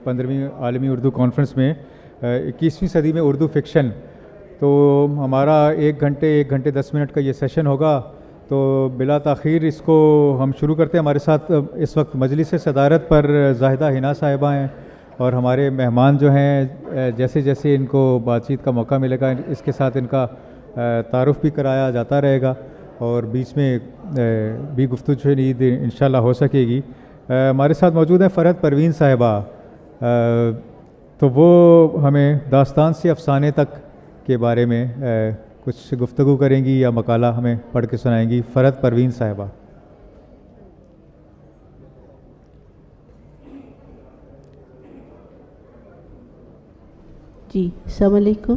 15ویں عالمی اردو کانفرنس میں 21ویں صدی میں اردو فکشن. تو ہمارا 1 گھنٹے 10 منٹ کا یہ سیشن ہوگا. تو بلا تاخیر اس کو ہم شروع کرتے ہیں. ہمارے ساتھ اس وقت مجلس صدارت پر زاہدہ حنا صاحبہ ہیں, اور ہمارے مہمان جو ہیں جیسے جیسے ان کو بات چیت کا موقع ملے گا اس کے ساتھ ان کا تعارف بھی کرایا جاتا رہے گا, اور بیچ میں بھی گفتگو شنید انشاءاللہ ہو سکے گی. ہمارے ساتھ موجود ہیں فرحت پروین صاحبہ, تو وہ ہمیں داستان سے افسانے تک کے بارے میں کچھ گفتگو کریں گی یا مقالہ ہمیں پڑھ کے سنائیں گی. فرحت پروین صاحبہ. جی السلام علیکم.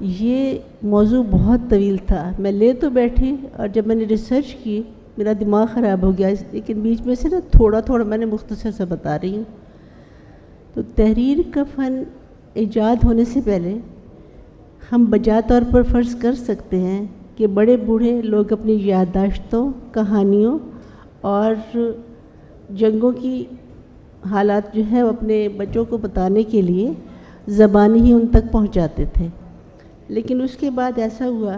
یہ موضوع بہت طویل تھا, میں لے تو بیٹھی اور جب میں نے ریسرچ کی میرا دماغ خراب ہو گیا, لیکن بیچ میں سے نا تھوڑا میں نے مختصر سے بتا رہی ہوں. تو تحریر کا فن ایجاد ہونے سے پہلے ہم بجا طور پر فرض کر سکتے ہیں کہ بڑے بوڑھے لوگ اپنی یادداشتوں, کہانیوں اور جنگوں کی حالات جو ہے اپنے بچوں کو بتانے کے لیے زبانی ہی ان تک پہنچاتے تھے. لیکن اس کے بعد ایسا ہوا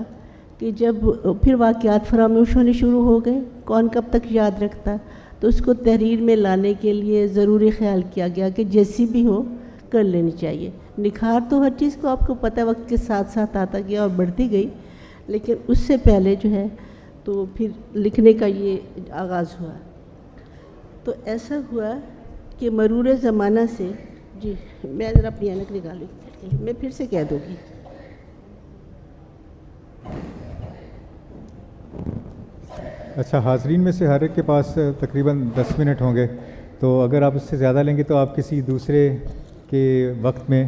کہ جب پھر واقعات فراموش ہونے شروع ہو گئے, کون کب تک یاد رکھتا, تو اس کو تحریر میں لانے کے لیے ضروری خیال کیا گیا کہ جیسی بھی ہو کر لینی چاہیے. نکھار تو ہر چیز کو آپ کو پتہ وقت کے ساتھ ساتھ آتا گیا اور بڑھتی گئی, لیکن اس سے پہلے جو ہے تو پھر لکھنے کا یہ آغاز ہوا. تو ایسا ہوا کہ مرور زمانہ سے, جی میں ذرا اپنی اینک نکالوں, میں پھر سے کہہ دوں گی. اچھا, حاضرین میں سے ہر ایک کے پاس تقریباً 10 منٹ ہوں گے, تو اگر آپ اس سے زیادہ لیں گے تو آپ کسی دوسرے کے وقت میں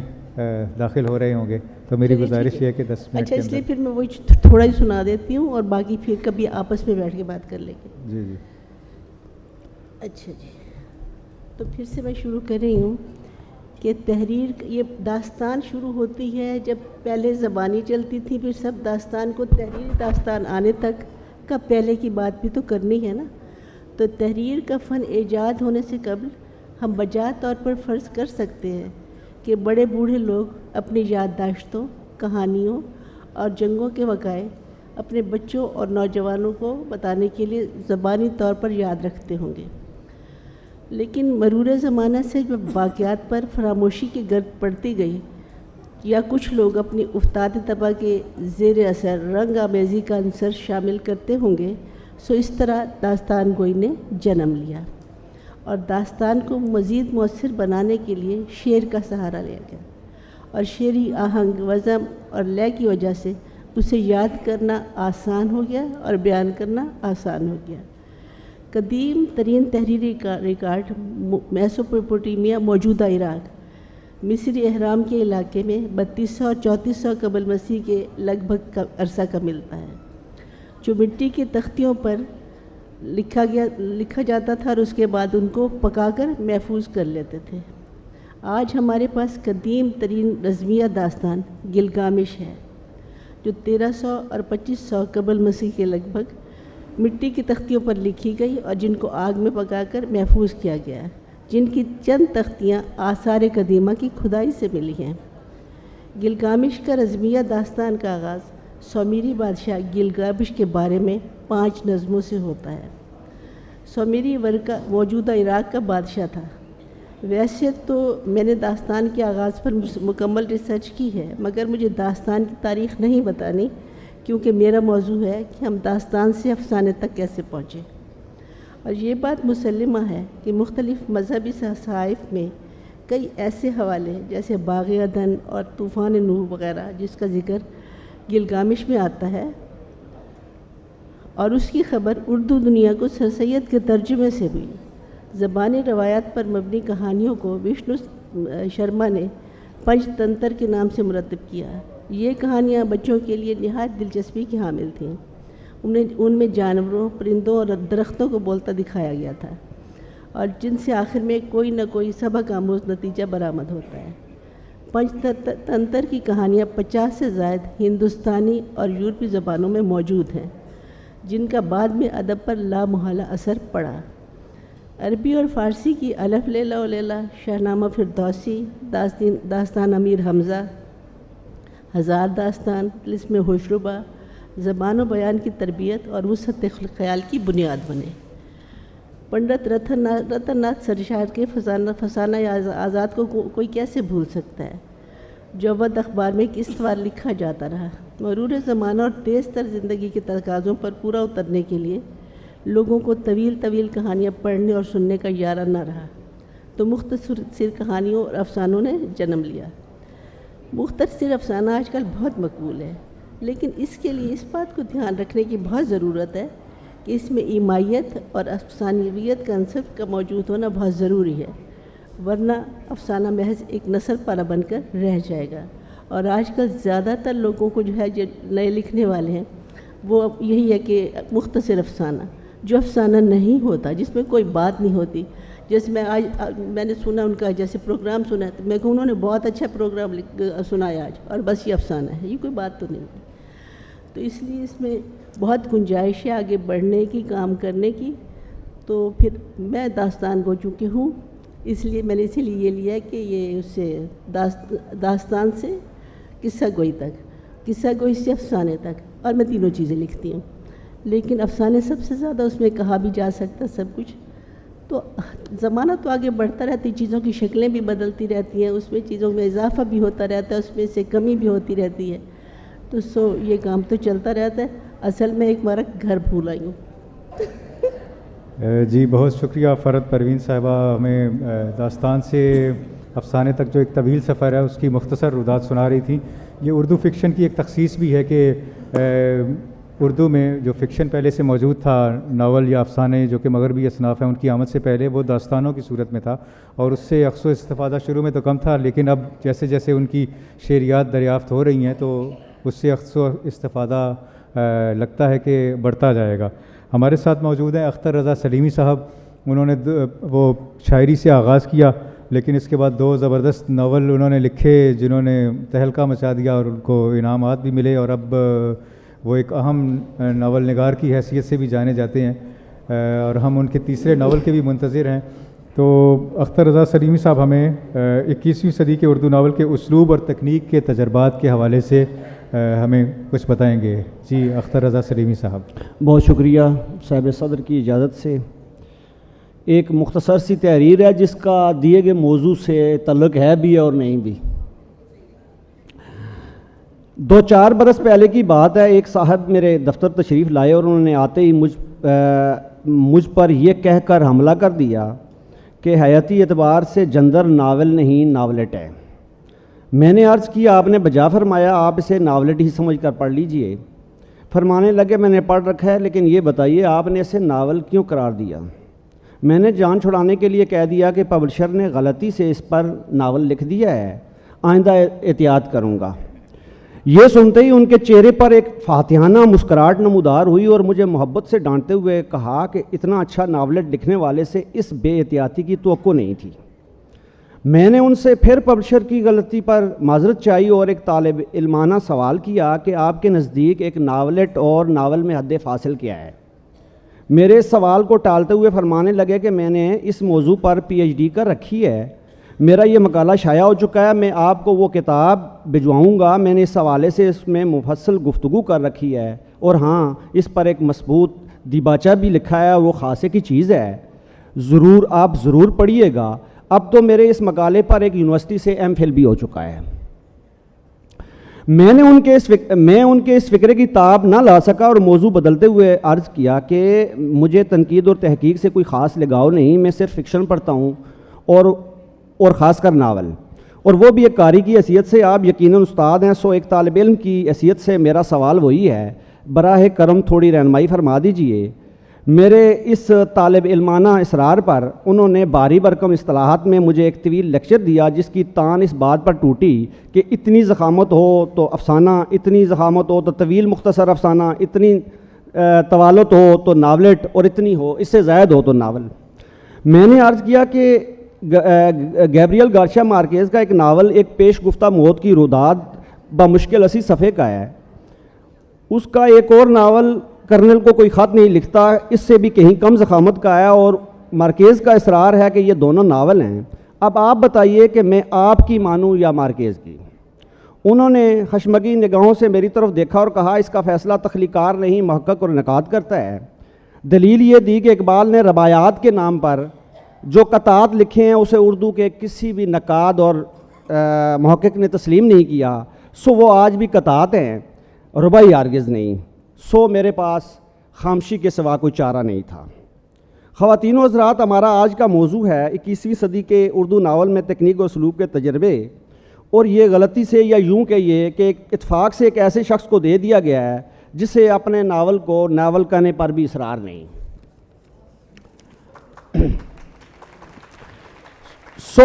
داخل ہو رہے ہوں گے, تو میری گزارش یہ ہے کہ 10 منٹ. اچھا, اس لیے پھر میں وہی تھوڑا ہی سنا دیتی ہوں اور باقی پھر کبھی آپس میں بیٹھ کے بات کر لیں گے. جی جی. اچھا جی, تو پھر سے میں شروع کر رہی ہوں کہ تحریر یہ داستان شروع ہوتی ہے جب پہلے زبانی چلتی تھی, پھر سب داستان کو تحریر داستان آنے تک کا پہلے کی بات بھی تو کرنی ہے نا. تو تحریر کا فن ایجاد ہونے سے قبل ہم بجا طور پر فرض کر سکتے ہیں کہ بڑے بوڑھے لوگ اپنی یادداشتوں, کہانیوں اور جنگوں کے وقائع اپنے بچوں اور نوجوانوں کو بتانے کے لیے زبانی طور پر یاد رکھتے ہوں گے. لیکن مرور زمانہ سے جب واقعات پر فراموشی کی گرد پڑتی گئی یا کچھ لوگ اپنی افتاد طبع کے زیر اثر رنگ آمیزی کا عنصر شامل کرتے ہوں گے, سو اس طرح داستان گوئی نے جنم لیا, اور داستان کو مزید مؤثر بنانے کے لیے شعر کا سہارا لیا گیا, اور شعری آہنگ, وزن اور لے کی وجہ سے اسے یاد کرنا آسان ہو گیا اور بیان کرنا آسان ہو گیا. قدیم ترین تحریری ریکارڈ میسوپوٹیمیا, موجودہ عراق, مصری اہرام کے علاقے میں 3200 اور 3400 قبل مسیح کے لگ بھگ کا عرصہ کا ملتا ہے, جو مٹی کی تختیوں پر لکھا جاتا تھا اور اس کے بعد ان کو پکا کر محفوظ کر لیتے تھے. آج ہمارے پاس قدیم ترین رزمیہ داستان گلگامش ہے, جو 1300 اور 2500 قبل مسیح کے لگ بھگ مٹی کی تختیوں پر لکھی گئی اور جن کو آگ میں پکا کر محفوظ کیا گیا ہے, جن کی چند تختیاں آثار قدیمہ کی کھدائی سے ملی ہیں. گلگامش کا رزمیہ داستان کا آغاز سومیری بادشاہ گلگامش کے بارے میں 5 نظموں سے ہوتا ہے. سومیری ورقہ موجودہ عراق کا بادشاہ تھا. ویسے تو میں نے داستان کے آغاز پر مکمل ریسرچ کی ہے, مگر مجھے داستان کی تاریخ نہیں بتانی, کیونکہ میرا موضوع ہے کہ ہم داستان سے افسانے تک کیسے پہنچے. اور یہ بات مسلمہ ہے کہ مختلف مذہبی صحائف میں کئی ایسے حوالے جیسے باغ عدن اور طوفان نوح وغیرہ جس کا ذکر گلگامش میں آتا ہے, اور اس کی خبر اردو دنیا کو سر سید کے ترجمے سے بھی. زبانی روایات پر مبنی کہانیوں کو وشنو شرما نے پنچ تنتر کے نام سے مرتب کیا. یہ کہانیاں بچوں کے لیے نہایت دلچسپی کی حامل تھیں. ان میں جانوروں, پرندوں اور درختوں کو بولتا دکھایا گیا تھا, اور جن سے آخر میں کوئی نہ کوئی سبق آموز نتیجہ برآمد ہوتا ہے. پنچ تنتر کی کہانیاں 50 سے زائد ہندوستانی اور یورپی زبانوں میں موجود ہیں, جن کا بعد میں ادب پر لامحالہ اثر پڑا. عربی اور فارسی کی الف لیلا و لیلا، شاہنامہ فردوسی، داستان امیر حمزہ، ہزار داستان، طلسم ہوشربا زبان و بیان کی تربیت اور وسعت خیال کی بنیاد بنے۔ پنڈت رتن ناتھ سرشار کے فسانہ آزاد کو کوئی کیسے بھول سکتا ہے، جو اودھ اخبار میں کس طرح لکھا جاتا رہا۔ مرور زمانہ اور تیز تر زندگی کے تقاضوں پر پورا اترنے کے لیے لوگوں کو طویل کہانیاں پڑھنے اور سننے کا یارہ نہ رہا، تو مختصر کہانیوں اور افسانوں نے جنم لیا۔ مختصر افسانہ آج کل بہت مقبول ہے، لیکن اس کے لیے اس بات کو دھیان رکھنے کی بہت ضرورت ہے کہ اس میں ایمائیت اور افسانویت کنسپٹ کا موجود ہونا بہت ضروری ہے، ورنہ افسانہ محض ایک نثر پارہ بن کر رہ جائے گا۔ اور آج کل زیادہ تر لوگوں کو جو نئے لکھنے والے ہیں وہ یہی ہے کہ مختصر افسانہ، جو افسانہ نہیں ہوتا، جس میں کوئی بات نہیں ہوتی۔ جیسے میں نے سنا ان کا جیسے پروگرام سنا ہے، تو میں کہوں انہوں نے بہت اچھا پروگرام سنایا آج، اور بس یہ افسانہ ہے، یہ کوئی بات تو نہیں ہے۔ تو اس لیے اس میں بہت گنجائش ہے آگے بڑھنے کی، کام کرنے کی۔ تو پھر میں داستان گو چونکہ ہوں، اس لیے میں نے اسی لیے یہ لیا کہ یہ اس سے داستان سے قصہ گوئی تک، قصہ گوئی سے افسانے تک، اور میں تینوں چیزیں لکھتی ہوں، لیکن افسانے سب سے زیادہ اس میں کہا بھی جا سکتا سب کچھ۔ تو زمانہ تو آگے بڑھتا رہتی، چیزوں کی شکلیں بھی بدلتی رہتی ہیں، اس میں چیزوں میں اضافہ بھی ہوتا رہتا ہے، اس میں سے کمی بھی ہوتی رہتی ہے، تو یہ کام تو چلتا رہتا ہے۔ اصل میں ایک بار گھر بھول آئی ہوں۔ جی بہت شکریہ فرحت پروین صاحبہ، ہمیں داستان سے افسانے تک جو ایک طویل سفر ہے اس کی مختصر رودات سنا رہی تھی۔ یہ اردو فکشن کی ایک تخصیص بھی ہے کہ اردو میں جو فکشن پہلے سے موجود تھا، ناول یا افسانے جو کہ مغربی اصناف ہیں، ان کی آمد سے پہلے وہ داستانوں کی صورت میں تھا، اور اس سے اخذ و استفادہ شروع میں تو کم تھا، لیکن اب جیسے جیسے ان کی شعریات دریافت ہو رہی ہیں تو اس سے اخذ و استفادہ لگتا ہے کہ بڑھتا جائے گا۔ ہمارے ساتھ موجود ہیں اختر رضا سلیمی صاحب، انہوں نے وہ شاعری سے آغاز کیا، لیکن اس کے بعد 2 زبردست ناول انہوں نے لکھے جنہوں نے تہلکہ مچا دیا اور ان کو انعامات بھی ملے، اور اب وہ ایک اہم ناول نگار کی حیثیت سے بھی جانے جاتے ہیں، اور ہم ان کے تیسرے ناول کے بھی منتظر ہیں۔ تو اختر رضا سلیمی صاحب ہمیں 21ویں صدی کے اردو ناول کے اسلوب اور تکنیک کے تجربات کے حوالے سے ہمیں کچھ بتائیں گے۔ جی اختر رضا سلیمی صاحب۔ بہت شکریہ صاحب صدر کی اجازت سے۔ ایک مختصر سی تحریر ہے جس کا دیے گئے موضوع سے تعلق ہے بھی اور نہیں بھی۔ 2-4 برس پہلے کی بات ہے، ایک صاحب میرے دفتر تشریف لائے اور انہوں نے آتے ہی مجھ پر یہ کہہ کر حملہ کر دیا کہ حیاتی اعتبار سے جندر ناول نہیں ناولٹ ہے۔ میں نے عرض کیا آپ نے بجا فرمایا، آپ اسے ناولٹ ہی سمجھ کر پڑھ لیجئے۔ فرمانے لگے میں نے پڑھ رکھا ہے، لیکن یہ بتائیے آپ نے اسے ناول کیوں قرار دیا؟ میں نے جان چھڑانے کے لیے کہہ دیا کہ پبلشر نے غلطی سے اس پر ناول لکھ دیا ہے، آئندہ احتیاط کروں گا۔ یہ سنتے ہی ان کے چہرے پر ایک فاتحانہ مسکراہٹ نمودار ہوئی اور مجھے محبت سے ڈانٹتے ہوئے کہا کہ اتنا اچھا ناولٹ لکھنے والے سے اس بے احتیاطی کی توقع نہیں تھی۔ میں نے ان سے پھر پبلشر کی غلطی پر معذرت چاہی اور ایک طالب علمانہ سوال کیا کہ آپ کے نزدیک ایک ناولٹ اور ناول میں حد فاصل کیا ہے؟ میرے سوال کو ٹالتے ہوئے فرمانے لگے کہ میں نے اس موضوع پر PhD کر رکھی ہے، میرا یہ مقالہ شائع ہو چکا ہے، میں آپ کو وہ کتاب بھجواؤں گا، میں نے اس حوالے سے اس میں مفصل گفتگو کر رکھی ہے، اور ہاں اس پر ایک مضبوط دیباچہ بھی لکھا ہے، وہ خاصے کی چیز ہے، آپ ضرور پڑھیے گا۔ اب تو میرے اس مقالے پر ایک یونیورسٹی سے MPhil بھی ہو چکا ہے۔ میں ان کے اس فکرے کی تاب نہ لا سکا اور موضوع بدلتے ہوئے عرض کیا کہ مجھے تنقید اور تحقیق سے کوئی خاص لگاؤ نہیں، میں صرف فکشن پڑھتا ہوں اور خاص کر ناول، اور وہ بھی ایک قاری کی حیثیت سے۔ آپ یقیناً استاد ہیں، سو ایک طالب علم کی حیثیت سے میرا سوال وہی ہے، براہ کرم تھوڑی رہنمائی فرما دیجئے۔ میرے اس طالب علمانہ اصرار پر انہوں نے باری برکم اصطلاحات میں مجھے ایک طویل لیکچر دیا جس کی تان اس بات پر ٹوٹی کہ اتنی ضخامت ہو تو افسانہ، اتنی ضخامت ہو تو طویل مختصر افسانہ، اتنی طوالت ہو تو ناولٹ، اور اتنی ہو اس سے زائد ہو تو ناول۔ میں نے عرض کیا کہ گیبریل گارشیا مارکیز کا ایک ناول ایک پیش گفتہ موت کی روداد بمشکل 80 صفحے کا ہے، اس کا ایک اور ناول کرنل کو کوئی خط نہیں لکھتا، اس سے بھی کہیں کم ضخامت کا ہے، اور مارکیز کا اصرار ہے کہ یہ دونوں ناول ہیں. اب آپ بتائیے کہ میں آپ کی مانوں یا مارکیز کی. انہوں نے خشمگی نگاہوں سے میری طرف دیکھا اور کہا اس کا فیصلہ تخلیقار نہیں محقق اور نقاد کرتا ہے. دلیل یہ دی کہ اقبال نے رباعیات کے نام پر جو قطعات لکھے ہیں اسے اردو کے کسی بھی نقاد اور محقق نے تسلیم نہیں کیا، سو وہ آج بھی قطعات ہیں، رباعی ہرگز نہیں. سو میرے پاس خاموشی کے سوا کوئی چارہ نہیں تھا. خواتین و حضرات، ہمارا آج کا موضوع ہے 21ویں صدی کے اردو ناول میں تکنیک و اسلوب کے تجربے. اور یہ غلطی سے یا یوں کہیے کہ اتفاق سے ایک ایسے شخص کو دے دیا گیا ہے جسے اپنے ناول کو ناول کہنے پر بھی اصرار نہیں.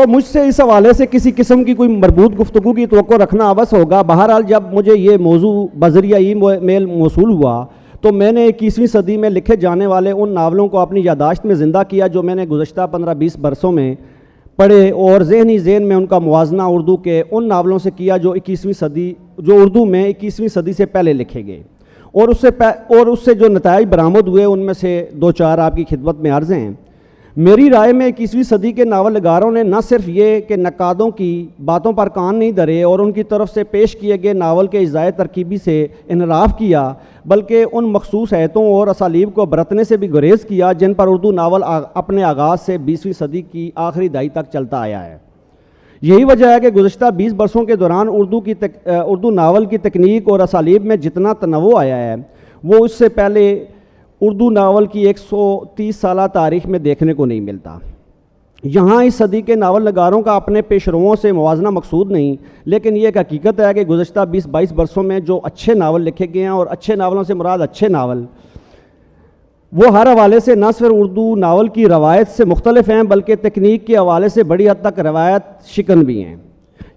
مجھ سے اس حوالے سے کسی قسم کی کوئی مربوط گفتگو کی توقع رکھنا عبث ہوگا. بہرحال جب مجھے یہ موضوع بذریعہ ای میل موصول ہوا تو میں نے 21ویں صدی میں لکھے جانے والے ان ناولوں کو اپنی یادداشت میں زندہ کیا جو میں نے گزشتہ 15-20 برسوں میں پڑھے، اور ذہنی ذہن میں ان کا موازنہ اردو کے ان ناولوں سے کیا جو اردو میں 21ویں صدی سے پہلے لکھے گئے، اور اس سے جو نتائج برآمد ہوئے ان میں سے 2-4 آپ کی خدمت میں عرض ہیں. میری رائے میں 21ویں صدی کے ناول نگاروں نے نہ صرف یہ کہ نقادوں کی باتوں پر کان نہیں دھرے اور ان کی طرف سے پیش کیے گئے ناول کے اجزائے ترکیبی سے انحراف کیا، بلکہ ان مخصوص ہیتوں اور اسالیب کو برتنے سے بھی گریز کیا جن پر اردو ناول اپنے آغاز سے 20ویں صدی کی آخری دہائی تک چلتا آیا ہے. یہی وجہ ہے کہ گزشتہ 20 برسوں کے دوران اردو ناول کی تکنیک اور اسالیب میں جتنا تنوع آیا ہے وہ اس سے پہلے اردو ناول کی 130 سالہ تاریخ میں دیکھنے کو نہیں ملتا. یہاں اس صدی کے ناول نگاروں کا اپنے پیشروؤں سے موازنہ مقصود نہیں، لیکن یہ ایک حقیقت ہے کہ گزشتہ 20-22 برسوں میں جو اچھے ناول لکھے گئے ہیں، اور اچھے ناولوں سے مراد اچھے ناول، وہ ہر حوالے سے نہ صرف اردو ناول کی روایت سے مختلف ہیں بلکہ تکنیک کے حوالے سے بڑی حد تک روایت شکن بھی ہیں.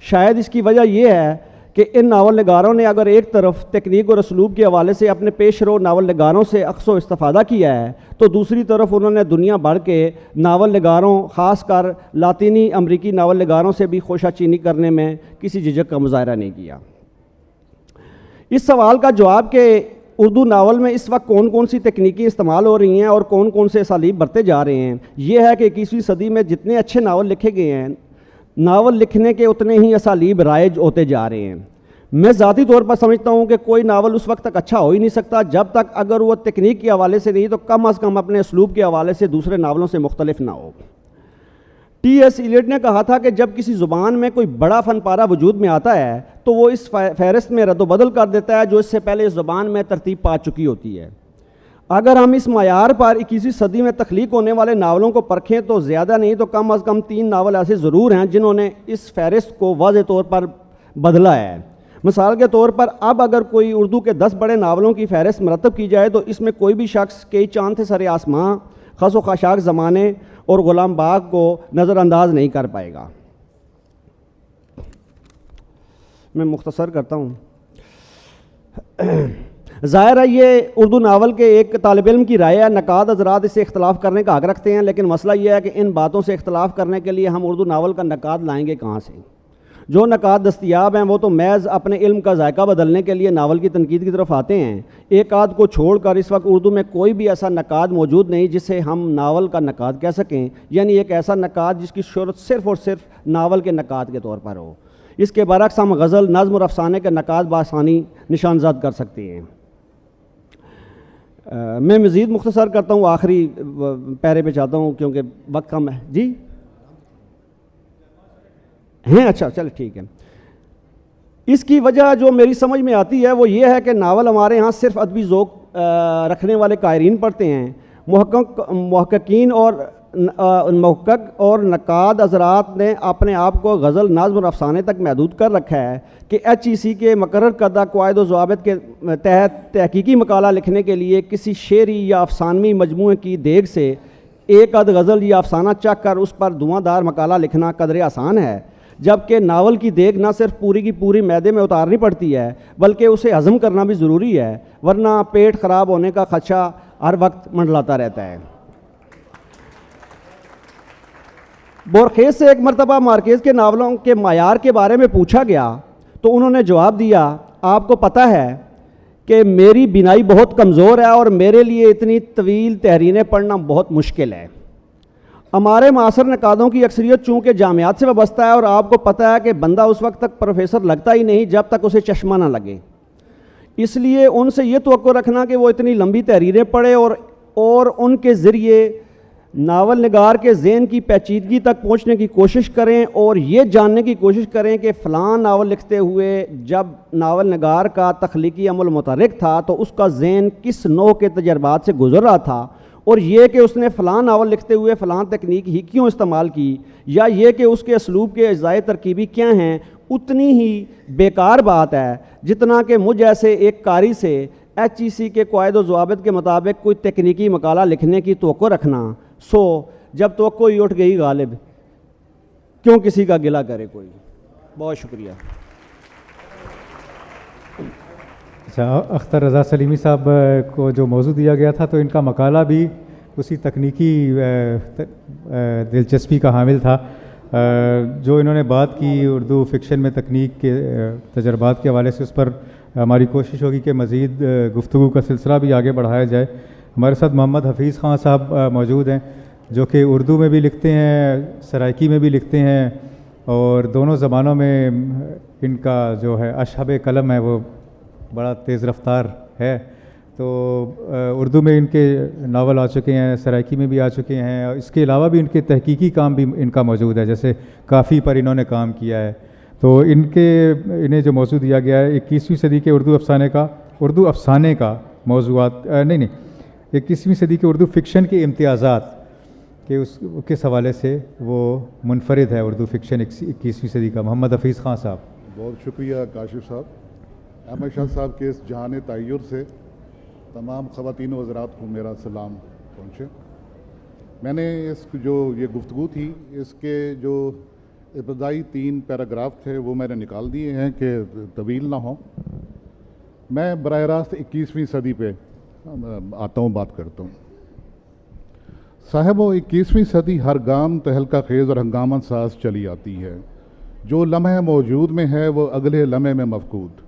شاید اس کی وجہ یہ ہے کہ ان ناول نگاروں نے اگر ایک طرف تکنیک اور اسلوب کے حوالے سے اپنے پیش رو ناول نگاروں سے اخذ و استفادہ کیا ہے، تو دوسری طرف انہوں نے دنیا بھر کے ناول نگاروں، خاص کر لاطینی امریکی ناول نگاروں سے بھی خوشہ چینی کرنے میں کسی جھجک کا مظاہرہ نہیں کیا. اس سوال کا جواب کہ اردو ناول میں اس وقت کون کون سی تکنیکی استعمال ہو رہی ہیں اور کون کون سے اسالیب برتے جا رہے ہیں، یہ ہے کہ 21ویں صدی میں جتنے اچھے ناول لکھے گئے ہیں، ناول لکھنے کے اتنے ہی اسالیب رائج ہوتے جا رہے ہیں. میں ذاتی طور پر سمجھتا ہوں کہ کوئی ناول اس وقت تک اچھا ہو ہی نہیں سکتا جب تک اگر وہ تکنیک کے حوالے سے نہیں تو کم از کم اپنے اسلوب کے حوالے سے دوسرے ناولوں سے مختلف نہ ہو. ٹی ایس ایلیٹ نے کہا تھا کہ جب کسی زبان میں کوئی بڑا فن پارہ وجود میں آتا ہے تو وہ اس فہرست میں رد و بدل کر دیتا ہے جو اس سے پہلے اس زبان میں ترتیب پا چکی ہوتی ہے. اگر ہم اس معیار پر 21ویں صدی میں تخلیق ہونے والے ناولوں کو پرکھیں تو زیادہ نہیں تو کم از کم 3 ناول ایسے ضرور ہیں جنہوں نے اس فہرست کو واضح طور پر بدلا ہے. مثال کے طور پر اب اگر کوئی اردو کے 10 بڑے ناولوں کی فہرست مرتب کی جائے تو اس میں کوئی بھی شخص کئی چاند تھے سر آسماں، خس و خاشاک زمانے اور غلام باغ کو نظر انداز نہیں کر پائے گا. میں مختصر کرتا ہوں. ظاہر ہے یہ اردو ناول کے ایک طالب علم کی رائے ہے. نقاد حضرات اس سے اختلاف کرنے کا حق رکھتے ہیں، لیکن مسئلہ یہ ہے کہ ان باتوں سے اختلاف کرنے کے لیے ہم اردو ناول کا نقاد لائیں گے کہاں سے؟ جو نقاد دستیاب ہیں وہ تو محض اپنے علم کا ذائقہ بدلنے کے لیے ناول کی تنقید کی طرف آتے ہیں. ایک آدھ کو چھوڑ کر اس وقت اردو میں کوئی بھی ایسا نقاد موجود نہیں جسے ہم ناول کا نقاد کہہ سکیں، یعنی ایک ایسا نقاد جس کی شہرت صرف اور صرف ناول کے نقاد کے طور پر ہو. اس کے برعکس ہم غزل، نظم اور افسانے کے نقاد بآسانی نشان زد کر سکتے ہیں. میں مزید مختصر کرتا ہوں، آخری پیرے پہ چاہتا ہوں کیونکہ وقت کم ہے. جی ہیں، اچھا چل ٹھیک ہے. اس کی وجہ جو میری سمجھ میں آتی ہے وہ یہ ہے کہ ناول ہمارے ہاں صرف ادبی ذوق رکھنے والے قائرین پڑھتے ہیں. محققین اور نقاد حضرات نے اپنے آپ کو غزل، نظم اور افسانے تک محدود کر رکھا ہے کہ HEC کے مقرر کردہ قواعد و ضوابط کے تحت تحقیقی مقالہ لکھنے کے لیے کسی شعری یا افسانوی مجموعے کی دیگ سے ایک عد غزل یا افسانہ چکھ کر اس پر دھواں دار مقالہ لکھنا قدرے آسان ہے، جبکہ ناول کی دیگ نہ صرف پوری کی پوری معدے میں اتارنی پڑتی ہے بلکہ اسے ہضم کرنا بھی ضروری ہے، ورنہ پیٹ خراب ہونے کا خدشہ ہر وقت منڈلاتا رہتا ہے. بورخیز سے ایک مرتبہ مارکیز کے ناولوں کے معیار کے بارے میں پوچھا گیا تو انہوں نے جواب دیا، آپ کو پتہ ہے کہ میری بینائی بہت کمزور ہے اور میرے لیے اتنی طویل تحریریں پڑھنا بہت مشکل ہے. ہمارے معاصر نقادوں کی اکثریت چونکہ جامعات سے وابستہ ہے، اور آپ کو پتہ ہے کہ بندہ اس وقت تک پروفیسر لگتا ہی نہیں جب تک اسے چشمہ نہ لگے، اس لیے ان سے یہ توقع رکھنا کہ وہ اتنی لمبی تحریریں پڑھے اور ان کے ذریعے ناول نگار کے ذہن کی پیچیدگی تک پہنچنے کی کوشش کریں اور یہ جاننے کی کوشش کریں کہ فلاں ناول لکھتے ہوئے جب ناول نگار کا تخلیقی عمل متحرک تھا تو اس کا ذہن کس نوع کے تجربات سے گزر رہا تھا، اور یہ کہ اس نے فلاں ناول لکھتے ہوئے فلاں تکنیک ہی کیوں استعمال کی، یا یہ کہ اس کے اسلوب کے اجزائے ترکیبی کیا ہیں، اتنی ہی بیکار بات ہے جتنا کہ مجھ ایسے ایک قاری سے HEC کے قواعد و ضوابط کے مطابق کوئی تکنیکی مقالہ لکھنے کی توقع رکھنا۔ جب توقع ہی اٹھ گئی غالب، کیوں کسی کا گلہ کرے کوئی۔ بہت شکریہ۔ اچھا، اختر رضا سلیمی صاحب کو جو موضوع دیا گیا تھا تو ان کا مقالہ بھی اسی تکنیکی دلچسپی کا حامل تھا۔ جو انہوں نے بات کی اردو فکشن میں تکنیک کے تجربات کے حوالے سے، اس پر ہماری کوشش ہوگی کہ مزید گفتگو کا سلسلہ بھی آگے بڑھایا جائے۔ ہمارے ساتھ محمد حفیظ خان صاحب موجود ہیں جو کہ اردو میں بھی لکھتے ہیں، سرائکی میں بھی لکھتے ہیں، اور دونوں زبانوں میں ان کا جو ہے اشہب قلم ہے وہ بڑا تیز رفتار ہے۔ تو اردو میں ان کے ناول آ چکے ہیں، سرائکی میں بھی آ چکے ہیں، اور اس کے علاوہ بھی ان کے تحقیقی کام بھی ان کا موجود ہے، جیسے کافی پر انہوں نے کام کیا ہے۔ تو انہیں جو موضوع دیا گیا ہے 21ویں صدی کے اردو افسانے کا موضوعات 21ویں صدی کے اردو فکشن کے امتیازات کہ کس حوالے سے وہ منفرد ہے اردو فکشن 21ویں صدی کا۔ محمد حفیظ خان صاحب۔ بہت شکریہ کاشف صاحب۔ احمد شاہ صاحب کے اس جہان تعیر سے تمام خواتین و حضرات کو میرا سلام پہنچے۔ میں نے یہ گفتگو تھی، اس کے جو ابتدائی 3 پیراگراف تھے وہ میں نے نکال دیے ہیں کہ طویل نہ ہوں۔ میں براہ راست 21ویں صدی پہ آتا ہوں، بات کرتا ہوں۔ صاحبو، 21ویں صدی ہر گام تہلکہ خیز اور ہنگامہ ساز چلی آتی ہے۔ جو لمحہ موجود میں ہے وہ اگلے لمحے میں مفقود۔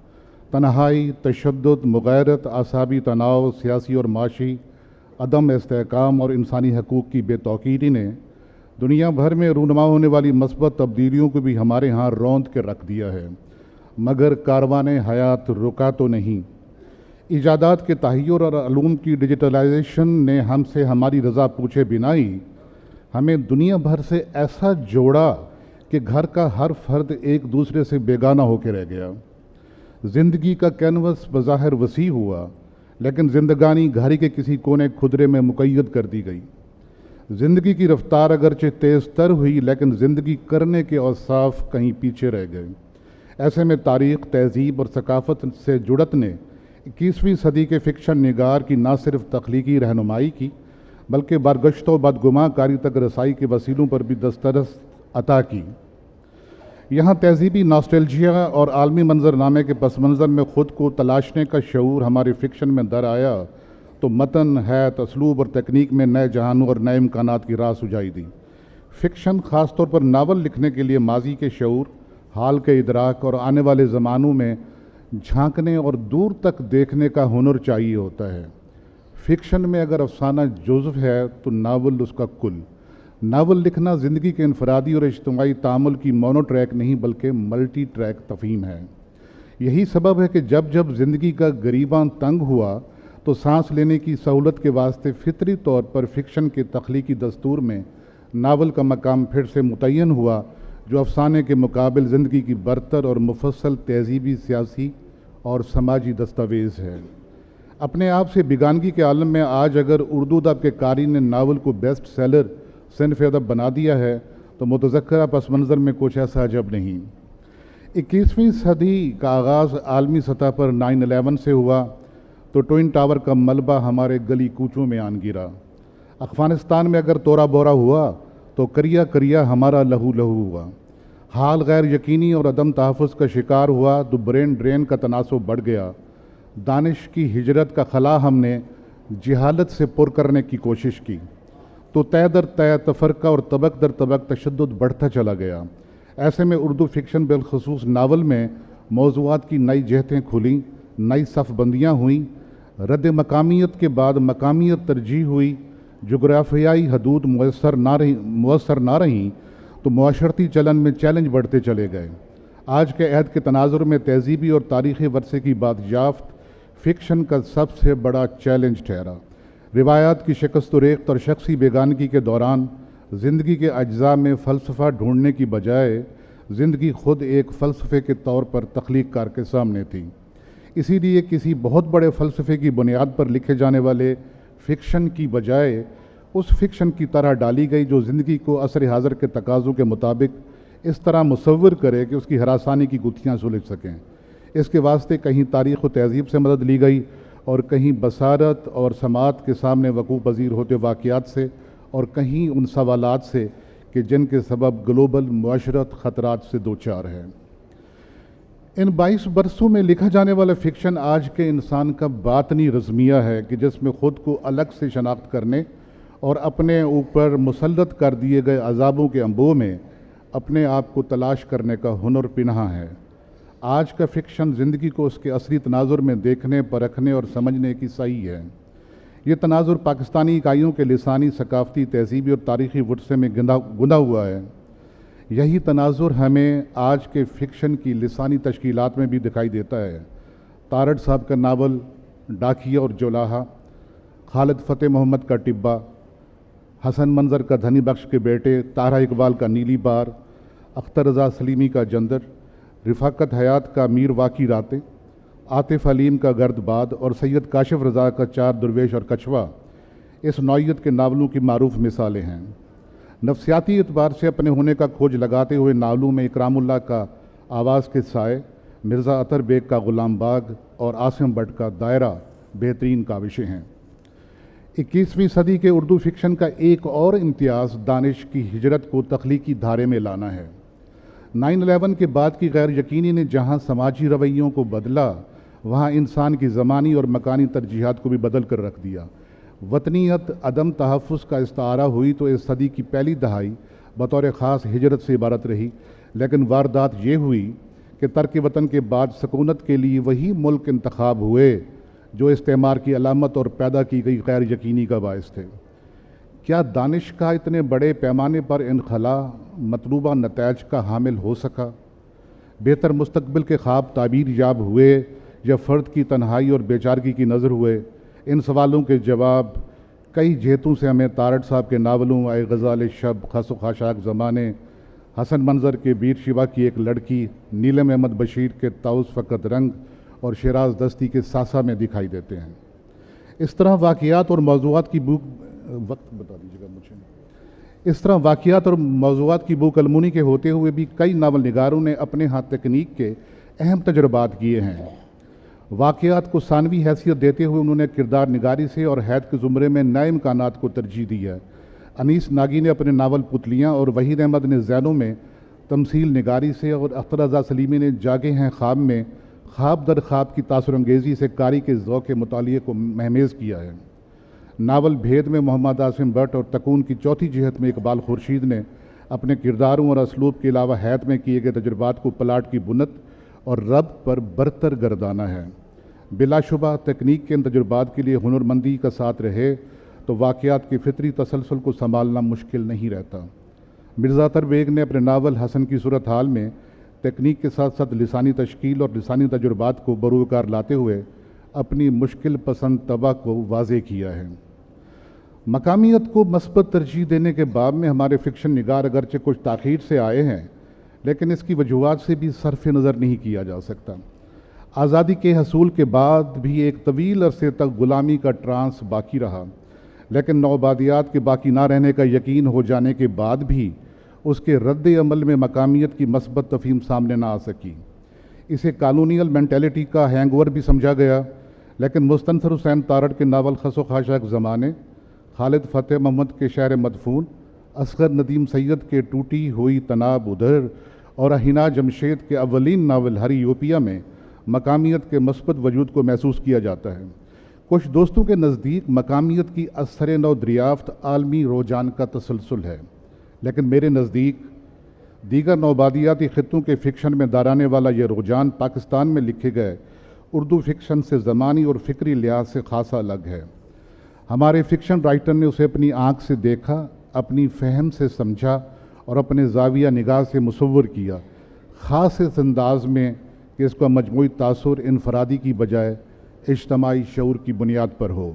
تنہائی، تشدد، مغایرت، اعصابی تناؤ، سیاسی اور معاشی عدم استحکام اور انسانی حقوق کی بے توقیری نے دنیا بھر میں رونما ہونے والی مثبت تبدیلیوں کو بھی ہمارے ہاں روند کے رکھ دیا ہے، مگر کاروان حیات رکا تو نہیں۔ ایجادات کے تحیر اور علوم کی ڈیجیٹلائزیشن نے ہم سے ہماری رضا پوچھے بنا ہی ہمیں دنیا بھر سے ایسا جوڑا کہ گھر کا ہر فرد ایک دوسرے سے بیگانہ ہو کے رہ گیا۔ زندگی کا کینوس بظاہر وسیع ہوا، لیکن زندگانی گھر کے کسی کونے خدرے میں مقید کر دی گئی۔ زندگی کی رفتار اگرچہ تیز تر ہوئی، لیکن زندگی کرنے کے اوصاف کہیں پیچھے رہ گئے۔ ایسے میں تاریخ، تہذیب اور ثقافت سے جڑت نے 21ویں صدی کے فکشن نگار کی نہ صرف تخلیقی رہنمائی کی، بلکہ برگشت و بدگماں کاری تک رسائی کے وسیلوں پر بھی دسترس عطا کی۔ یہاں تہذیبی ناسٹیلجیا اور عالمی منظرنامے کے پس منظر میں خود کو تلاشنے کا شعور ہمارے فکشن میں در آیا تو متن، حیت، اسلوب اور تکنیک میں نئے جہانوں اور نئے امکانات کی راہ سجائی دی۔ فکشن خاص طور پر ناول لکھنے کے لیے ماضی کے شعور، حال کے ادراک اور آنے والے زمانوں میں جھانکنے اور دور تک دیکھنے کا ہنر چاہیے ہوتا ہے۔ فکشن میں اگر افسانہ جزو ہے تو ناول اس کا کل۔ ناول لکھنا زندگی کے انفرادی اور اجتماعی تعامل کی مونو ٹریک نہیں بلکہ ملٹی ٹریک تفہیم ہے۔ یہی سبب ہے کہ جب زندگی کا گریباں تنگ ہوا تو سانس لینے کی سہولت کے واسطے فطری طور پر فکشن کے تخلیقی دستور میں ناول کا مقام پھر سے متعین ہوا، جو افسانے کے مقابل زندگی کی برتر اور مفصل تہذیبی، سیاسی اور سماجی دستاویز ہے۔ اپنے آپ سے بیگانگی کے عالم میں آج اگر اردو ادب کے قاری نے ناول کو بیسٹ سیلر صنف ادب بنا دیا ہے تو متذکرہ پس منظر میں کچھ ایسا عجب نہیں۔ 21ویں صدی کا آغاز عالمی سطح پر 9/11 سے ہوا تو ٹوئن ٹاور کا ملبہ ہمارے گلی کوچوں میں آن گرا۔ افغانستان میں اگر تورا بورا ہوا تو کریا کریا ہمارا لہو لہو ہوا۔ حال غیر یقینی اور عدم تحفظ کا شکار ہوا تو برین ڈرین کا تناسب بڑھ گیا۔ دانش کی ہجرت کا خلا ہم نے جہالت سے پر کرنے کی کوشش کی تو طے در طے تفرقہ اور طبق در طبق تشدد بڑھتا چلا گیا۔ ایسے میں اردو فکشن بالخصوص ناول میں موضوعات کی نئی جہتیں کھلیں، نئی صف بندیاں ہوئیں، رد مقامیت کے بعد مقامیت ترجیح ہوئی، جغرافیائی حدود مؤثر نہ رہیں تو معاشرتی چلن میں چیلنج بڑھتے چلے گئے۔ آج کے عہد کے تناظر میں تہذیبی اور تاریخی ورثے کی بازیافت فکشن کا سب سے بڑا چیلنج ٹھہرا۔ روایات کی شکست و ریخت اور شخصی بیگانگی کے دوران زندگی کے اجزاء میں فلسفہ ڈھونڈنے کی بجائے زندگی خود ایک فلسفے کے طور پر تخلیق کار کے سامنے تھی۔ اسی لیے کسی بہت بڑے فلسفے کی بنیاد پر لکھے جانے والے فکشن کی بجائے اس فکشن کی طرح ڈالی گئی جو زندگی کو عصر حاضر کے تقاضوں کے مطابق اس طرح مصور کرے کہ اس کی ہراسانی کی گتھیاں سلجھ سکیں۔ اس کے واسطے کہیں تاریخ و تہذیب سے مدد لی گئی اور کہیں بصارت اور سماعت کے سامنے وقوع پذیر ہوتے واقعات سے اور کہیں ان سوالات سے کہ جن کے سبب گلوبل معاشرت خطرات سے دوچار ہے۔ ان 22 برسوں میں لکھا جانے والا فکشن آج کے انسان کا باطنی رزمیہ ہے کہ جس میں خود کو الگ سے شناخت کرنے اور اپنے اوپر مسلط کر دیے گئے عذابوں کے انبوہ میں اپنے آپ کو تلاش کرنے کا ہنر پنہاں ہے۔ آج کا فکشن زندگی کو اس کے اصلی تناظر میں دیکھنے، پرکھنے اور سمجھنے کی صحیح ہے۔ یہ تناظر پاکستانی اکائیوں کے لسانی، ثقافتی، تہذیبی اور تاریخی ورثے میں گندا ہوا ہے۔ یہی تناظر ہمیں آج کے فکشن کی لسانی تشکیلات میں بھی دکھائی دیتا ہے۔ تارڑ صاحب کا ناول ڈاکیہ اور جولاہا، خالد فتح محمد کا ٹبا، حسن منظر کا دھنی بخش کے بیٹے، طاہرہ اقبال کا نیلی بار، اختر رضا سلیمی کا جندر، رفاقت حیات کا میر واقعی راتیں، عاطف علیم کا گرد باد اور سید کاشف رضا کا چار درویش اور کچھوا اس نوعیت کے ناولوں کی معروف مثالیں ہیں۔ نفسیاتی اعتبار سے اپنے ہونے کا کھوج لگاتے ہوئے ناولوں میں اکرام اللہ کا آواز کے سائے، مرزا اطہر بیگ کا غلام باغ اور عاصم بٹ کا دائرہ بہترین کاوشیں ہیں۔ 21ویں صدی کے اردو فکشن کا ایک اور امتیاز دانش کی ہجرت کو تخلیقی دھارے میں لانا ہے۔ 9/11 کے بعد کی غیر یقینی نے جہاں سماجی رویوں کو بدلا، وہاں انسان کی زمانی اور مکانی ترجیحات کو بھی بدل کر رکھ دیا۔ وطنیت عدم تحفظ کا استعارہ ہوئی تو اس صدی کی پہلی دہائی بطور خاص ہجرت سے عبارت رہی، لیکن واردات یہ ہوئی کہ ترک وطن کے بعد سکونت کے لیے وہی ملک انتخاب ہوئے جو استعمار کی علامت اور پیدا کی گئی غیر یقینی کا باعث تھے۔ کیا دانش کا اتنے بڑے پیمانے پر انخلا مطلوبہ نتائج کا حامل ہو سکا؟ بہتر مستقبل کے خواب تعبیر یاب ہوئے یا فرد کی تنہائی اور بیچارگی کی نظر ہوئے؟ ان سوالوں کے جواب کئی جہتوں سے ہمیں تارڑ صاحب کے ناولوں اے غزال شب، خس و خاشاک زمانے، حسن منظر کے بیر شیوا کی ایک لڑکی، نیلم احمد بشیر کے طاؤس فقط رنگ اور شیراز دستی کے ساسا میں دکھائی دیتے ہیں۔ اس طرح واقعات اور موضوعات کی بوک المونی کے ہوتے ہوئے بھی کئی ناول نگاروں نے اپنے ہاں تکنیک کے اہم تجربات کیے ہیں۔ واقعات کو ثانوی حیثیت دیتے ہوئے انہوں نے کردار نگاری سے اور حید کے زمرے میں نئے امکانات کو ترجیح دی ہے۔ انیس ناگی نے اپنے ناول پتلیاں اور وحید احمد نے زینوں میں تمثیل نگاری سے اور اختر رضا سلیمی نے جاگے ہیں خواب میں خواب در خواب کی تاثر انگیزی سے قاری کے ذوق مطالعے کو مہمیز کیا ہے۔ ناول بھید میں محمد عاصم بٹ اور تکون کی چوتھی جہت میں اقبال خورشید نے اپنے کرداروں اور اسلوب کے علاوہ حید میں کیے گئے تجربات کو پلاٹ کی بنت اور رب پر برتر گردانا ہے۔ بلا شبہ تکنیک کے ان تجربات کے لیے ہنرمندی کا ساتھ رہے تو واقعات کے فطری تسلسل کو سنبھالنا مشکل نہیں رہتا۔ مرزا اطہر بیگ نے اپنے ناول حسن کی صورتحال میں تکنیک کے ساتھ ساتھ لسانی تشکیل اور لسانی تجربات کو بروکار لاتے ہوئے اپنی مشکل پسند طبع کو واضح کیا ہے۔ مقامیت کو مثبت ترجیح دینے کے باب میں ہمارے فکشن نگار اگرچہ کچھ تاخیر سے آئے ہیں، لیکن اس کی وجوہات سے بھی صرف نظر نہیں کیا جا سکتا۔ آزادی کے حصول کے بعد بھی ایک طویل عرصے تک غلامی کا ٹرانس باقی رہا، لیکن نوآبادیات کے باقی نہ رہنے کا یقین ہو جانے کے بعد بھی اس کے رد عمل میں مقامیت کی مثبت تفہیم سامنے نہ آ سکی۔ اسے کالونیل مینٹیلٹی کا ہینگ اوور بھی سمجھا گیا، لیکن مستنصر حسین تارڑ کے ناول خس و خاشاک زمانے، خالد فتح محمد کے شہر مدفون، اصغر ندیم سید کے ٹوٹی ہوئی تناب ادھر اور حنا جمشید کے اولین ناول ہری یوپیا میں مقامیت کے مثبت وجود کو محسوس کیا جاتا ہے۔ کچھ دوستوں کے نزدیک مقامیت کی اثر نو دریافت عالمی رجحان کا تسلسل ہے، لیکن میرے نزدیک دیگر نوآبادیاتی خطوں کے فکشن میں دارانے والا یہ رجحان پاکستان میں لکھے گئے اردو فکشن سے زمانی اور فکری لحاظ سے خاصا الگ ہے۔ ہمارے فکشن رائٹر نے اسے اپنی آنکھ سے دیکھا، اپنی فہم سے سمجھا اور اپنے زاویہ نگاہ سے مصور کیا، خاص اس انداز میں کہ اس کا مجموعی تاثر انفرادی کی بجائے اجتماعی شعور کی بنیاد پر ہو۔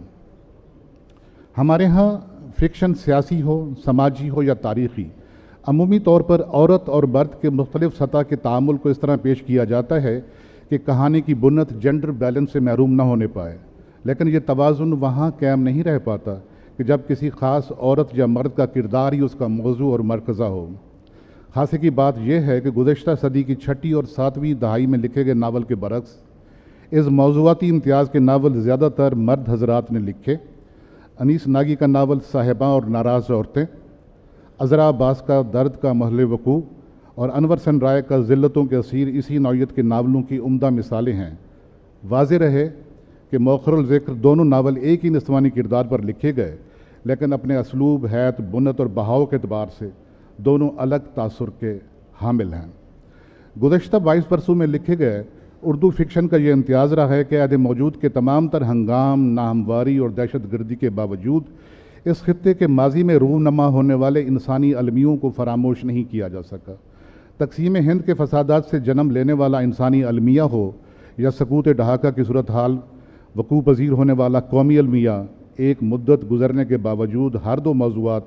ہمارے ہاں فکشن سیاسی ہو، سماجی ہو یا تاریخی، عمومی طور پر عورت اور مرد کے مختلف سطح کے تعامل کو اس طرح پیش کیا جاتا ہے کہ کہانی کی بنیاد جینڈر بیلنس سے محروم نہ ہونے پائے، لیکن یہ توازن وہاں قائم نہیں رہ پاتا کہ جب کسی خاص عورت یا مرد کا کردار ہی اس کا موضوع اور مرکزہ ہو۔ خاصے کی بات یہ ہے کہ گزشتہ صدی کی 6 اور 7ویں دہائی میں لکھے گئے ناول کے برعکس اس موضوعاتی امتیاز کے ناول زیادہ تر مرد حضرات نے لکھے۔ انیس ناگی کا ناول صاحباں اور ناراض عورتیں، عذرا عباس کا درد کا محل وقوع اور انور سین رائے کا ذلتوں کے اسیر اسی نوعیت کے ناولوں کی عمدہ مثالیں ہیں۔ واضح رہے کہ مؤخر الذکر دونوں ناول ایک ہی نسوانی کردار پر لکھے گئے، لیکن اپنے اسلوب، حیت، بنت اور بہاؤ کے اعتبار سے دونوں الگ تاثر کے حامل ہیں۔ گزشتہ 22 برسوں میں لکھے گئے اردو فکشن کا یہ امتیاز رہا ہے کہ عہد موجود کے تمام تر ہنگام، ناہمواری اور دہشت گردی کے باوجود اس خطے کے ماضی میں رونما ہونے والے انسانی المیوں کو فراموش نہیں کیا جا سکا۔ تقسیم ہند کے فسادات سے جنم لینے والا انسانی المیہ ہو یا سقوط ڈھاکہ کی صورتحال وقوع پذیر ہونے والا قومی المیہ، ایک مدت گزرنے کے باوجود ہر دو موضوعات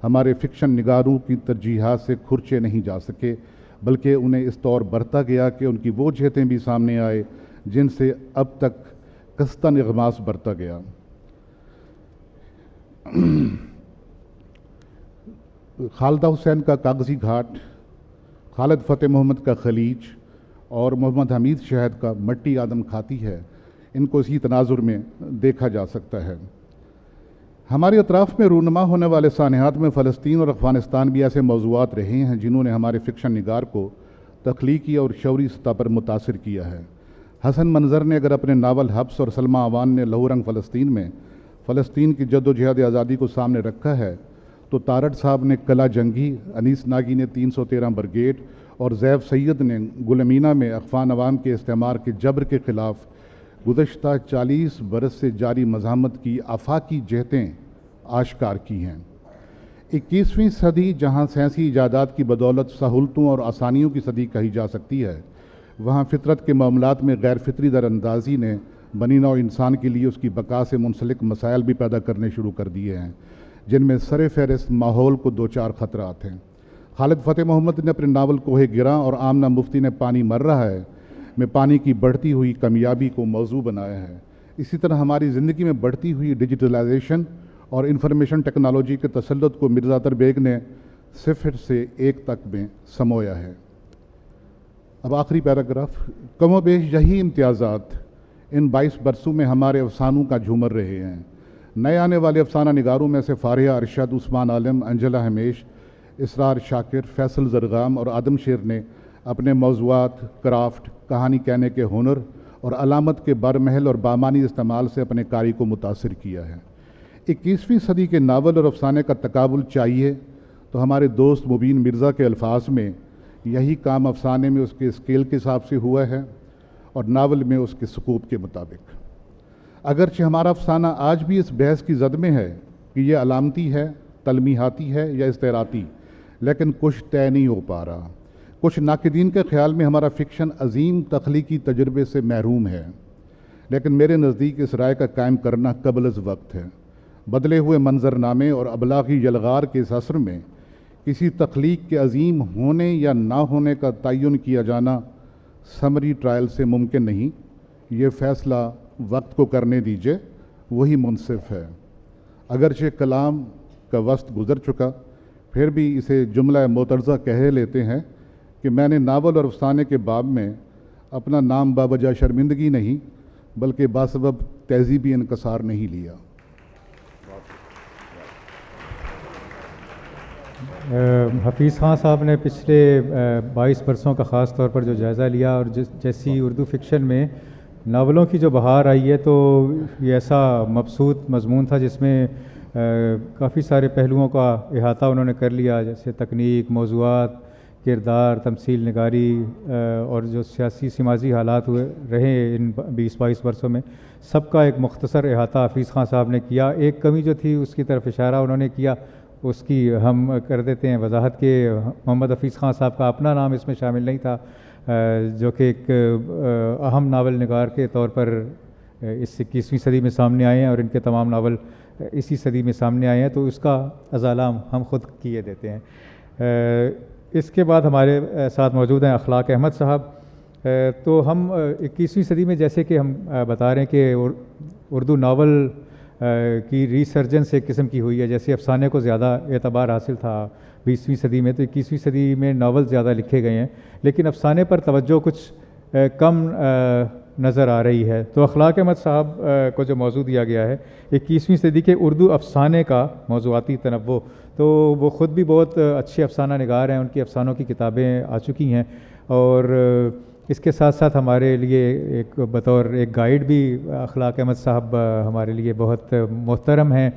ہمارے فکشن نگاروں کی ترجیحات سے کھرچے نہیں جا سکے، بلکہ انہیں اس طور برتا گیا کہ ان کی وہ جہتیں بھی سامنے آئے جن سے اب تک قصداً اغماس برتا گیا۔ خالدہ حسین کا کاغذی گھاٹ، خالد فتح محمد کا خلیج اور محمد حمید شہد کا مٹی آدم کھاتی ہے، ان کو اسی تناظر میں دیکھا جا سکتا ہے۔ ہمارے اطراف میں رونما ہونے والے سانحات میں فلسطین اور افغانستان بھی ایسے موضوعات رہے ہیں جنہوں نے ہمارے فکشن نگار کو تخلیقی اور شعوری سطح پر متاثر کیا ہے۔ حسن منظر نے اگر اپنے ناول حبس اور سلمہ عوان نے لہو رنگ فلسطین میں فلسطین کی جد و جہد آزادی کو سامنے رکھا ہے، تو تارڑ صاحب نے قلعہ جنگی، انیس ناگی نے 313 بریگیڈ اور زیب سید نے گل امینہ میں افغان عوام کے استعمار کے جبر کے خلاف گزشتہ 40 برس سے جاری مزاحمت کی آفاقی جہتیں آشکار کی ہیں۔ 21ویں صدی جہاں سائنسی ایجادات کی بدولت سہولتوں اور آسانیوں کی صدی کہی جا سکتی ہے، وہاں فطرت کے معاملات میں غیر فطری در اندازی نے بنی نوع انسان کے لیے اس کی بقا سے منسلک مسائل بھی پیدا کرنے شروع کر دیے ہیں، جن میں سر فہرست ماحول کو 2-4 خطرات ہیں۔ خالد فتح محمد نے اپنے ناول کوہ گراں اور آمنہ مفتی نے پانی مر رہا ہے میں پانی کی بڑھتی ہوئی کمیابی کو موضوع بنایا ہے۔ اسی طرح ہماری زندگی میں بڑھتی ہوئی ڈیجیٹلائزیشن اور انفارمیشن ٹیکنالوجی کے تسلط کو مرزا ظفر بیگ نے 0 سے 1 تک میں سمویا ہے۔ اب آخری پیراگراف، کم و بیش یہی امتیازات ان 22 برسوں میں ہمارے افسانوں کا جھومر رہے ہیں۔ نئے آنے والے افسانہ نگاروں میں سے فارحہ ارشد، عثمان عالم، انجلا ہمیش، اسرار شاکر، فیصل زرغام اور آدم شیر نے اپنے موضوعات، کرافٹ، کہانی کہنے کے ہنر اور علامت کے برمحل اور بامانی استعمال سے اپنے قاری کو متاثر کیا ہے۔ 21ویں صدی کے ناول اور افسانے کا تقابل چاہیے تو ہمارے دوست مبین مرزا کے الفاظ میں یہی کام افسانے میں اس کے اسکیل کے حساب سے ہوا ہے اور ناول میں اس کے سکوپ کے مطابق۔ اگرچہ ہمارا افسانہ آج بھی اس بحث کی زد میں ہے کہ یہ علامتی ہے، تلمیحاتی ہے یا استعاراتی، لیکن کچھ طے نہیں ہو پا رہا۔ کچھ ناقدین کے خیال میں ہمارا فکشن عظیم تخلیقی تجربے سے محروم ہے، لیکن میرے نزدیک اس رائے کا قائم کرنا قبل از وقت ہے۔ بدلے ہوئے منظرنامے اور ابلاغی یلغار کے اس عصر میں کسی تخلیق کے عظیم ہونے یا نہ ہونے کا تعین کیا جانا سمری ٹرائل سے ممکن نہیں۔ یہ فیصلہ وقت کو کرنے دیجیے، وہی منصف ہے۔ اگرچہ کلام کا وقت گزر چکا، پھر بھی اسے جملہ معترضہ کہہ لیتے ہیں کہ میں نے ناول اور افسانے کے باب میں اپنا نام باوجہ شرمندگی نہیں بلکہ باسبب تہذیبی انکسار نہیں لیا۔ حفیظ خان صاحب نے پچھلے 22 برسوں کا خاص طور پر جو جائزہ لیا اور جیسی اردو فکشن میں ناولوں کی جو بہار آئی ہے، تو یہ ایسا مبسوط مضمون تھا جس میں کافی سارے پہلوؤں کا احاطہ انہوں نے کر لیا، جیسے تکنیک، موضوعات، کردار، تمثیل نگاری اور جو سیاسی سماجی حالات ہوئے رہے ان 20-22 برسوں میں، سب کا ایک مختصر احاطہ حفیظ خان صاحب نے کیا. ایک کمی جو تھی اس کی طرف اشارہ انہوں نے کیا، اس کی ہم کر دیتے ہیں وضاحت کہ محمد حفیظ خان صاحب کا اپنا نام اس میں شامل نہیں تھا، جو کہ ایک اہم ناول نگار کے طور پر اس 21ویں صدی میں سامنے آئے ہیں، اور ان کے تمام ناول اسی صدی میں سامنے آئے ہیں، تو اس کا ازالہ ہم خود کیے دیتے ہیں. اس کے بعد ہمارے ساتھ موجود ہیں اخلاق احمد صاحب. تو ہم 21ویں صدی میں جیسے کہ ہم بتا رہے ہیں کہ اردو ناول کی ریسرجنس ایک قسم کی ہوئی ہے. جیسے افسانے کو زیادہ اعتبار حاصل تھا 20ویں صدی میں، تو 21ویں صدی میں ناول زیادہ لکھے گئے ہیں، لیکن افسانے پر توجہ کچھ کم نظر آ رہی ہے. تو اخلاق احمد صاحب کو جو موضوع دیا گیا ہے 21ویں صدی کے اردو افسانے کا موضوعاتی تنوع، تو وہ خود بھی بہت اچھے افسانہ نگار ہیں، ان کی افسانوں کی کتابیں آ چکی ہیں، اور اس کے ساتھ ساتھ ہمارے لیے ایک بطور ایک گائیڈ بھی اخلاق احمد صاحب ہمارے لیے بہت محترم ہیں.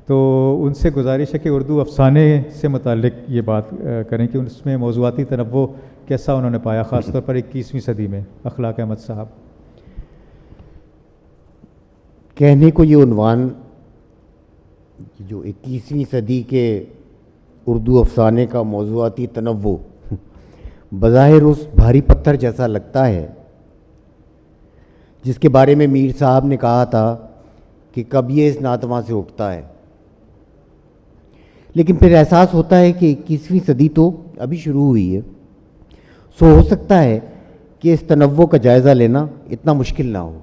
تو ان سے گزارش ہے کہ اردو افسانے سے متعلق یہ بات کریں کہ اس میں موضوعاتی تنوع کیسا انہوں نے پایا، خاص طور پر 21ویں صدی میں. اخلاق احمد صاحب. کہنے کو یہ عنوان جو 21ویں صدی کے اردو افسانے کا موضوعاتی تنوع بظاہر اس بھاری پتھر جیسا لگتا ہے جس کے بارے میں میر صاحب نے کہا تھا کہ کب یہ اس ناتواں سے اٹھتا ہے، لیکن پھر احساس ہوتا ہے کہ 21ویں صدی تو ابھی شروع ہوئی ہے، سو ہو سکتا ہے کہ اس تنوع کا جائزہ لینا اتنا مشکل نہ ہو.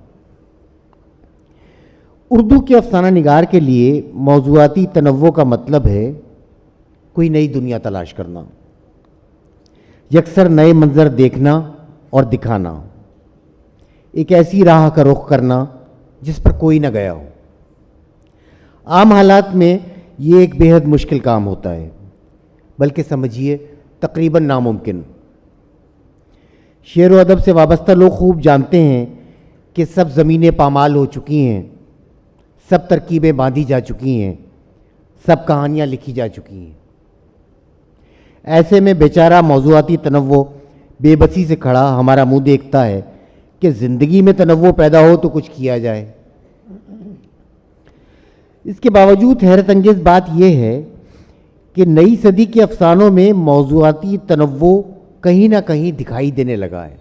اردو کے افسانہ نگار کے لیے موضوعاتی تنوع کا مطلب ہے کوئی نئی دنیا تلاش کرنا، یکسر نئے منظر دیکھنا اور دکھانا، ایک ایسی راہ کا رخ کرنا جس پر کوئی نہ گیا ہو. عام حالات میں یہ ایک بے حد مشکل کام ہوتا ہے، بلکہ سمجھیے تقریباً ناممکن. شعر و ادب سے وابستہ لوگ خوب جانتے ہیں کہ سب زمینیں پامال ہو چکی ہیں، سب ترکیبیں باندھی جا چکی ہیں، سب کہانیاں لکھی جا چکی ہیں. ایسے میں بیچارہ موضوعاتی تنوع بے بسی سے کھڑا ہمارا منہ دیکھتا ہے کہ زندگی میں تنوع پیدا ہو تو کچھ کیا جائے. اس کے باوجود حیرت انگیز بات یہ ہے کہ نئی صدی کے افسانوں میں موضوعاتی تنوع کہیں نہ کہیں دکھائی دینے لگا ہے.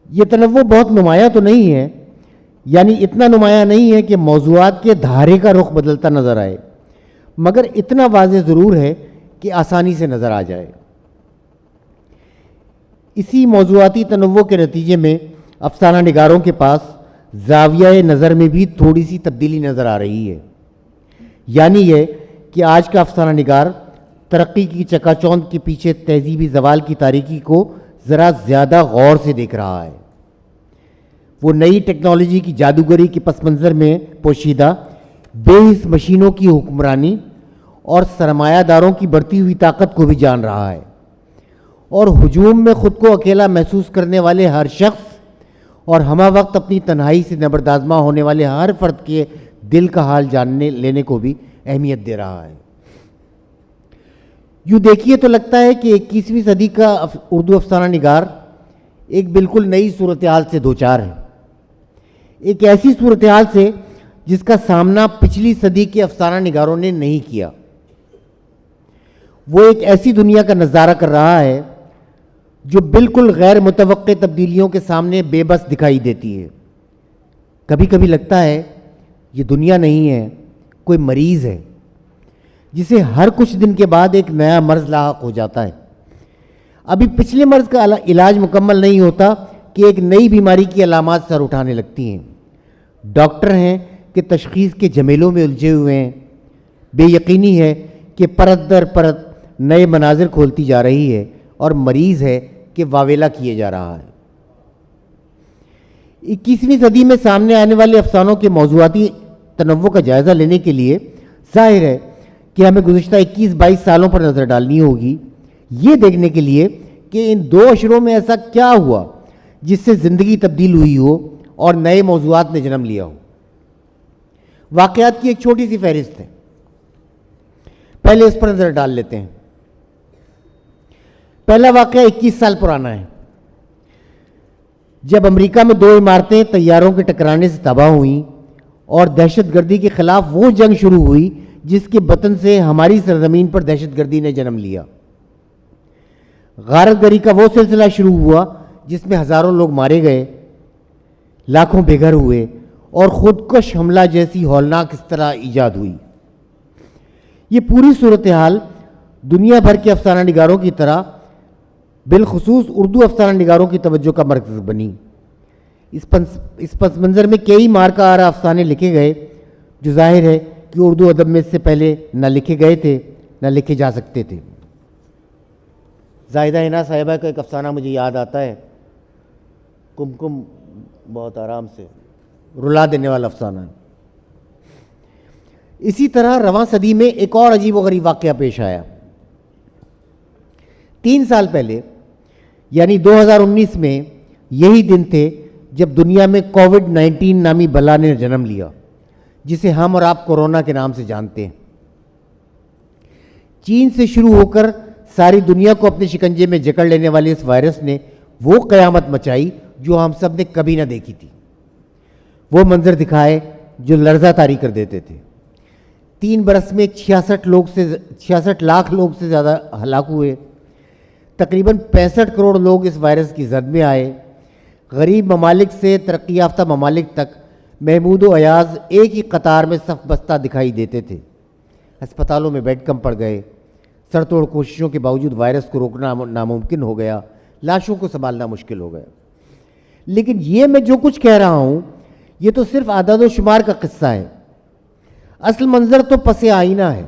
یہ تنوع بہت نمایاں تو نہیں ہے، یعنی اتنا نمایاں نہیں ہے کہ موضوعات کے دھارے کا رخ بدلتا نظر آئے، مگر اتنا واضح ضرور ہے کہ آسانی سے نظر آ جائے. اسی موضوعاتی تنوع کے نتیجے میں افسانہ نگاروں کے پاس زاویہ نظر میں بھی تھوڑی سی تبدیلی نظر آ رہی ہے. یعنی یہ کہ آج کا افسانہ نگار ترقی کی چکا چوند کے پیچھے تہذیبی زوال کی تاریکی کو ذرا زیادہ غور سے دیکھ رہا ہے. وہ نئی ٹیکنالوجی کی جادوگری کے پس منظر میں پوشیدہ بے حس مشینوں کی حکمرانی اور سرمایہ داروں کی بڑھتی ہوئی طاقت کو بھی جان رہا ہے، اور ہجوم میں خود کو اکیلا محسوس کرنے والے ہر شخص اور ہمہ وقت اپنی تنہائی سے نبردآزما ہونے والے ہر فرد کے دل کا حال جاننے لینے کو بھی اہمیت دے رہا ہے. یوں دیکھیے تو لگتا ہے کہ 21ویں صدی کا اردو افسانہ نگار ایک بالکل نئی صورتحال سے دوچار ہے، ایک ایسی صورتحال سے جس کا سامنا پچھلی صدی کے افسانہ نگاروں نے نہیں کیا. وہ ایک ایسی دنیا کا نظارہ کر رہا ہے جو بالکل غیر متوقع تبدیلیوں کے سامنے بے بس دکھائی دیتی ہے. کبھی کبھی لگتا ہے یہ دنیا نہیں ہے، کوئی مریض ہے جسے ہر کچھ دن کے بعد ایک نیا مرض لاحق ہو جاتا ہے. ابھی پچھلے مرض کا علاج مکمل نہیں ہوتا کہ ایک نئی بیماری کی علامات سر اٹھانے لگتی ہیں. ڈاکٹر ہیں کہ تشخیص کے جھمیلوں میں الجھے ہوئے ہیں، بے یقینی ہے کہ پرت در پرت نئے مناظر کھولتی جا رہی ہے، اور مریض ہے کہ واویلا کیے جا رہا ہے. 21ویں صدی میں سامنے آنے والے افسانوں کے موضوعاتی تنوع کا جائزہ لینے کے لیے ظاہر ہے کہ ہمیں گزشتہ 21-22 سالوں پر نظر ڈالنی ہوگی، یہ دیکھنے کے لیے کہ ان دو اشروں میں ایسا کیا ہوا جس سے زندگی تبدیل ہوئی ہو اور نئے موضوعات نے جنم لیا ہو. واقعات کی ایک چھوٹی سی فہرست ہے، پہلے اس پر نظر ڈال لیتے ہیں. پہلا واقعہ 21 سال پرانا ہے، جب امریکہ میں 2 عمارتیں طیاروں کے ٹکرانے سے تباہ ہوئیں اور دہشت گردی کے خلاف وہ جنگ شروع ہوئی جس کے بطن سے ہماری سرزمین پر دہشت گردی نے جنم لیا۔ غارت گری کا وہ سلسلہ شروع ہوا جس میں ہزاروں لوگ مارے گئے، لاکھوں بے گھر ہوئے اور خودکش حملہ جیسی ہولناک اصطلاح ایجاد ہوئی۔ یہ پوری صورتحال دنیا بھر کے افسانہ نگاروں کی طرح بالخصوص اردو افسانہ نگاروں کی توجہ کا مرکز بنی۔ اس پس منظر میں کئی مارکا آرا افسانے لکھے گئے جو ظاہر ہے کہ اردو ادب میں اس سے پہلے نہ لکھے گئے تھے نہ لکھے جا سکتے تھے۔ زاہدہ حنا صاحبہ کا ایک افسانہ مجھے یاد آتا ہے، کم بہت آرام سے رلا دینے والا افسانہ ہے۔ اسی طرح رواں صدی میں ایک اور عجیب و غریب واقعہ پیش آیا۔ 3 سال پہلے یعنی 2019 میں یہی دن تھے جب دنیا میں کووڈ-19 نامی بلا نے جنم لیا، جسے ہم اور آپ کورونا کے نام سے جانتے ہیں۔ چین سے شروع ہو کر ساری دنیا کو اپنے شکنجے میں جکڑ لینے والے اس وائرس نے وہ قیامت مچائی جو ہم سب نے کبھی نہ دیکھی تھی، وہ منظر دکھائے جو لرزہ طاری کر دیتے تھے۔ 3 برس میں 66 لاکھ لوگ سے زیادہ ہلاک ہوئے، تقریباً 65 کروڑ لوگ اس وائرس کی زد میں آئے۔ غریب ممالک سے ترقی یافتہ ممالک تک محمود و ایاز ایک ہی قطار میں صف بستہ دکھائی دیتے تھے۔ ہسپتالوں میں بیڈ کم پڑ گئے، سر توڑ کوششوں کے باوجود وائرس کو روکنا ناممکن ہو گیا، لاشوں کو سنبھالنا مشکل ہو گیا۔ لیکن یہ میں جو کچھ کہہ رہا ہوں یہ تو صرف اعداد و شمار کا قصہ ہے، اصل منظر تو پس آئینہ ہے،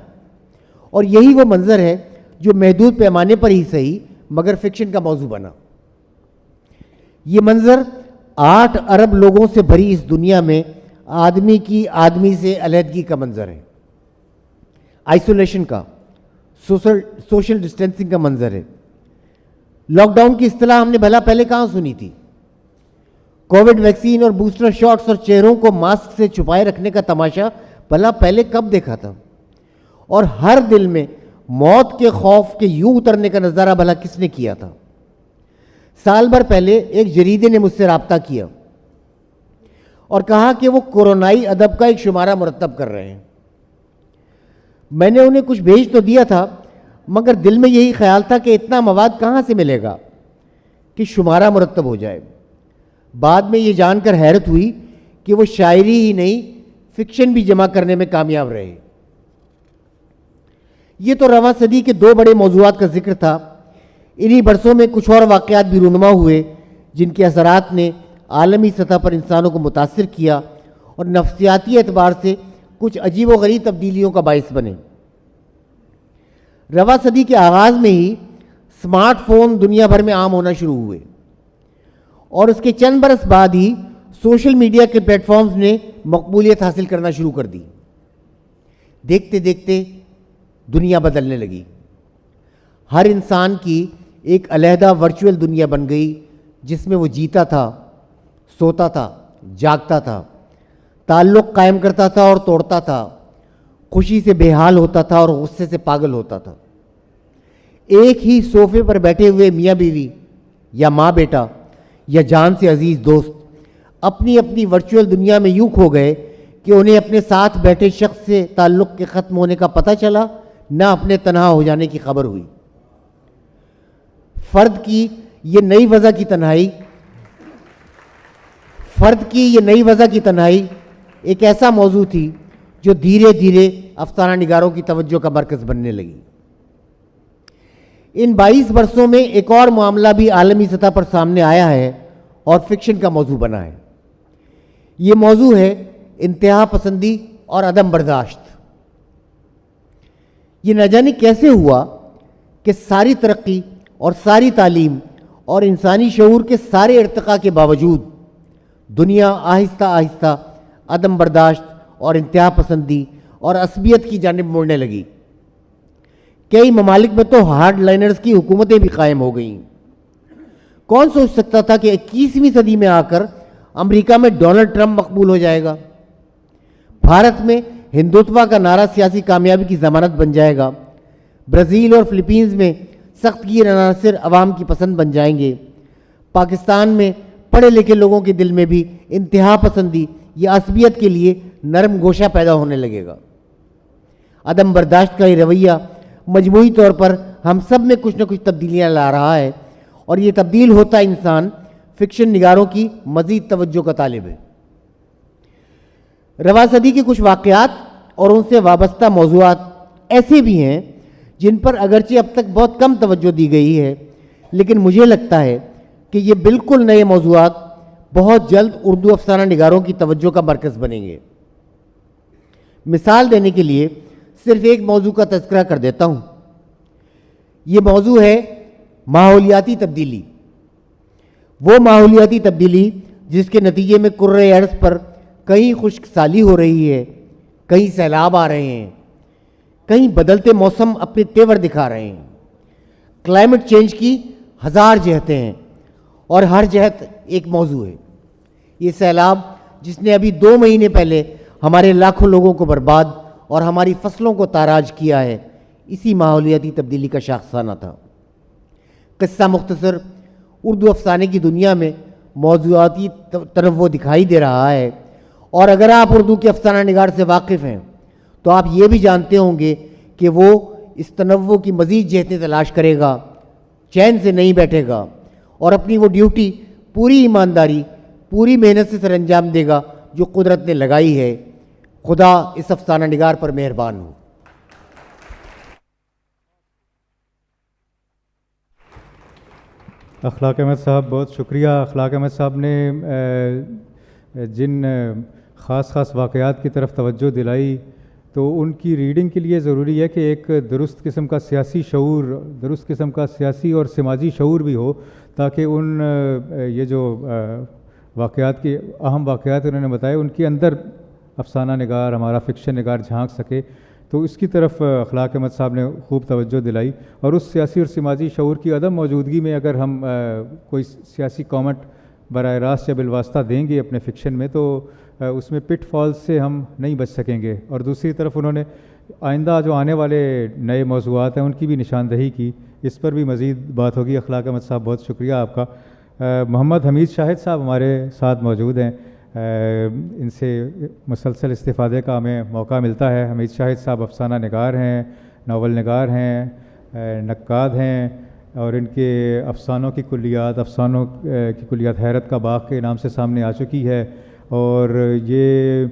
اور یہی وہ منظر ہے جو محدود پیمانے پر ہی صحیح مگر فکشن کا موضوع بنا۔ یہ منظر 8 ارب لوگوں سے بھری اس دنیا میں آدمی کی آدمی سے علیحدگی کا منظر ہے، آئسولیشن کا، سوشل ڈسٹینسنگ کا منظر ہے۔ لاک ڈاؤن کی اصطلاح ہم نے بھلا پہلے کہاں سنی تھی؟ کووڈ ویکسین اور بوسٹر شاٹس اور چہروں کو ماسک سے چھپائے رکھنے کا تماشا بھلا پہلے کب دیکھا تھا؟ اور ہر دل میں موت کے خوف کے یوں اترنے کا نظارہ بھلا کس نے کیا تھا؟ سال بھر پہلے ایک جریدے نے مجھ سے رابطہ کیا اور کہا کہ وہ کورونائی ادب کا ایک شمارہ مرتب کر رہے ہیں۔ میں نے انہیں کچھ بھیج تو دیا تھا مگر دل میں یہی خیال تھا کہ اتنا مواد کہاں سے ملے گا کہ شمارہ مرتب ہو جائے۔ بعد میں یہ جان کر حیرت ہوئی کہ وہ شاعری ہی نہیں فکشن بھی جمع کرنے میں کامیاب رہے۔ یہ تو رواں صدی کے 2 بڑے موضوعات کا ذکر تھا۔ انہی برسوں میں کچھ اور واقعات بھی رونما ہوئے جن کے اثرات نے عالمی سطح پر انسانوں کو متاثر کیا اور نفسیاتی اعتبار سے کچھ عجیب و غریب تبدیلیوں کا باعث بنے۔ رواں صدی کے آغاز میں ہی سمارٹ فون دنیا بھر میں عام ہونا شروع ہوئے اور اس کے چند برس بعد ہی سوشل میڈیا کے پلیٹ فارمز نے مقبولیت حاصل کرنا شروع کر دی۔ دیکھتے دیکھتے دنیا بدلنے لگی، ہر انسان کی ایک علیحدہ ورچوئل دنیا بن گئی جس میں وہ جیتا تھا، سوتا تھا، جاگتا تھا، تعلق قائم کرتا تھا اور توڑتا تھا، خوشی سے بے حال ہوتا تھا اور غصے سے پاگل ہوتا تھا۔ ایک ہی صوفے پر بیٹھے ہوئے میاں بیوی یا ماں بیٹا یا جان سے عزیز دوست اپنی اپنی ورچوئل دنیا میں یوں کھو گئے کہ انہیں اپنے ساتھ بیٹھے شخص سے تعلق کے ختم ہونے کا پتہ چلا، نہ اپنے تنہا ہو جانے کی خبر ہوئی۔ فرد کی یہ نئی وضع کی تنہائی ایک ایسا موضوع تھی جو دھیرے دھیرے افسانہ نگاروں کی توجہ کا مرکز بننے لگی۔ ان 22 برسوں میں ایک اور معاملہ بھی عالمی سطح پر سامنے آیا ہے اور فکشن کا موضوع بنا ہے۔ یہ موضوع ہے انتہا پسندی اور عدم برداشت۔ یہ نہ جانے کیسے ہوا کہ ساری ترقی اور ساری تعلیم اور انسانی شعور کے سارے ارتقاء کے باوجود دنیا آہستہ آہستہ عدم برداشت اور انتہا پسندی اور عصبیت کی جانب مڑنے لگی۔ کئی ممالک میں تو ہارڈ لائنرز کی حکومتیں بھی قائم ہو گئیں۔ کون سوچ سکتا تھا کہ 21ویں صدی میں آ کر امریکہ میں ڈونلڈ ٹرمپ مقبول ہو جائے گا، بھارت میں ہندوتوا کا نعرہ سیاسی کامیابی کی ضمانت بن جائے گا، برازیل اور فلپینز میں سخت گیر عناصر عوام کی پسند بن جائیں گے، پاکستان میں پڑھے لکھے لوگوں کے دل میں بھی انتہا پسندی یا عصبیت کے لیے نرم گوشہ پیدا ہونے لگے گا۔ عدم برداشت کا یہ رویہ مجموعی طور پر ہم سب میں کچھ نہ کچھ تبدیلیاں لا رہا ہے، اور یہ تبدیل ہوتا انسان فکشن نگاروں کی مزید توجہ کا طالب ہے۔ رواں صدی کے کچھ واقعات اور ان سے وابستہ موضوعات ایسے بھی ہیں جن پر اگرچہ اب تک بہت کم توجہ دی گئی ہے، لیکن مجھے لگتا ہے کہ یہ بالکل نئے موضوعات بہت جلد اردو افسانہ نگاروں کی توجہ کا مرکز بنیں گے۔ مثال دینے کے لیے صرف ایک موضوع کا تذکرہ کر دیتا ہوں۔ یہ موضوع ہے ماحولیاتی تبدیلی، وہ ماحولیاتی تبدیلی جس کے نتیجے میں کرۂ ارض پر کہیں خشک سالی ہو رہی ہے، کہیں سیلاب آ رہے ہیں، کہیں بدلتے موسم اپنے تیور دکھا رہے ہیں۔ کلائمیٹ چینج کی ہزار جہتیں ہیں اور ہر جہت ایک موضوع ہے۔ یہ سیلاب جس نے ابھی 2 مہینے پہلے ہمارے لاکھوں لوگوں کو برباد اور ہماری فصلوں کو تاراج کیا ہے، اسی ماحولیاتی تبدیلی کا شاخسانہ تھا۔ قصہ مختصر اردو افسانے کی دنیا میں موضوعاتی تنوع دکھائی دے رہا ہے، اور اگر آپ اردو کے افسانہ نگار سے واقف ہیں تو آپ یہ بھی جانتے ہوں گے کہ وہ اس تنوع کی مزید جہتیں تلاش کرے گا، چین سے نہیں بیٹھے گا، اور اپنی وہ ڈیوٹی پوری ایمانداری، پوری محنت سے سر انجام دے گا جو قدرت نے لگائی ہے۔ خدا اس افسانہ نگار پر مہربان ہو۔ اخلاق احمد صاحب بہت شکریہ۔ اخلاق احمد صاحب نے جن خاص واقعات کی طرف توجہ دلائی، تو ان کی ریڈنگ کے لیے ضروری ہے کہ ایک درست قسم کا سیاسی شعور، درست قسم کا سیاسی اور سماجی شعور بھی ہو، تاکہ یہ جو واقعات کی اہم واقعات انہوں نے بتائے ان کے اندر افسانہ نگار، ہمارا فکشن نگار جھانک سکے۔ تو اس کی طرف اخلاق احمد صاحب نے خوب توجہ دلائی، اور اس سیاسی اور سماجی شعور کی عدم موجودگی میں اگر ہم کوئی سیاسی کامنٹ براہ راست یا بالواسطہ دیں گے اپنے فکشن میں، تو اس میں پٹ فالز سے ہم نہیں بچ سکیں گے۔ اور دوسری طرف انہوں نے آئندہ جو آنے والے نئے موضوعات ہیں ان کی بھی نشاندہی کی، اس پر بھی مزید بات ہوگی۔ اخلاق احمد صاحب بہت شکریہ آپ کا۔ محمد حمید شاہد صاحب ہمارے ساتھ موجود ہیں، ان سے مسلسل استفادے کا ہمیں موقع ملتا ہے۔ حمید شاہد صاحب افسانہ نگار ہیں، ناول نگار ہیں، نقاد ہیں، اور ان کے افسانوں کی کلیات، افسانوں کی کلیات حیرت کا باغ کے نام سے سامنے آ چکی ہے، اور یہ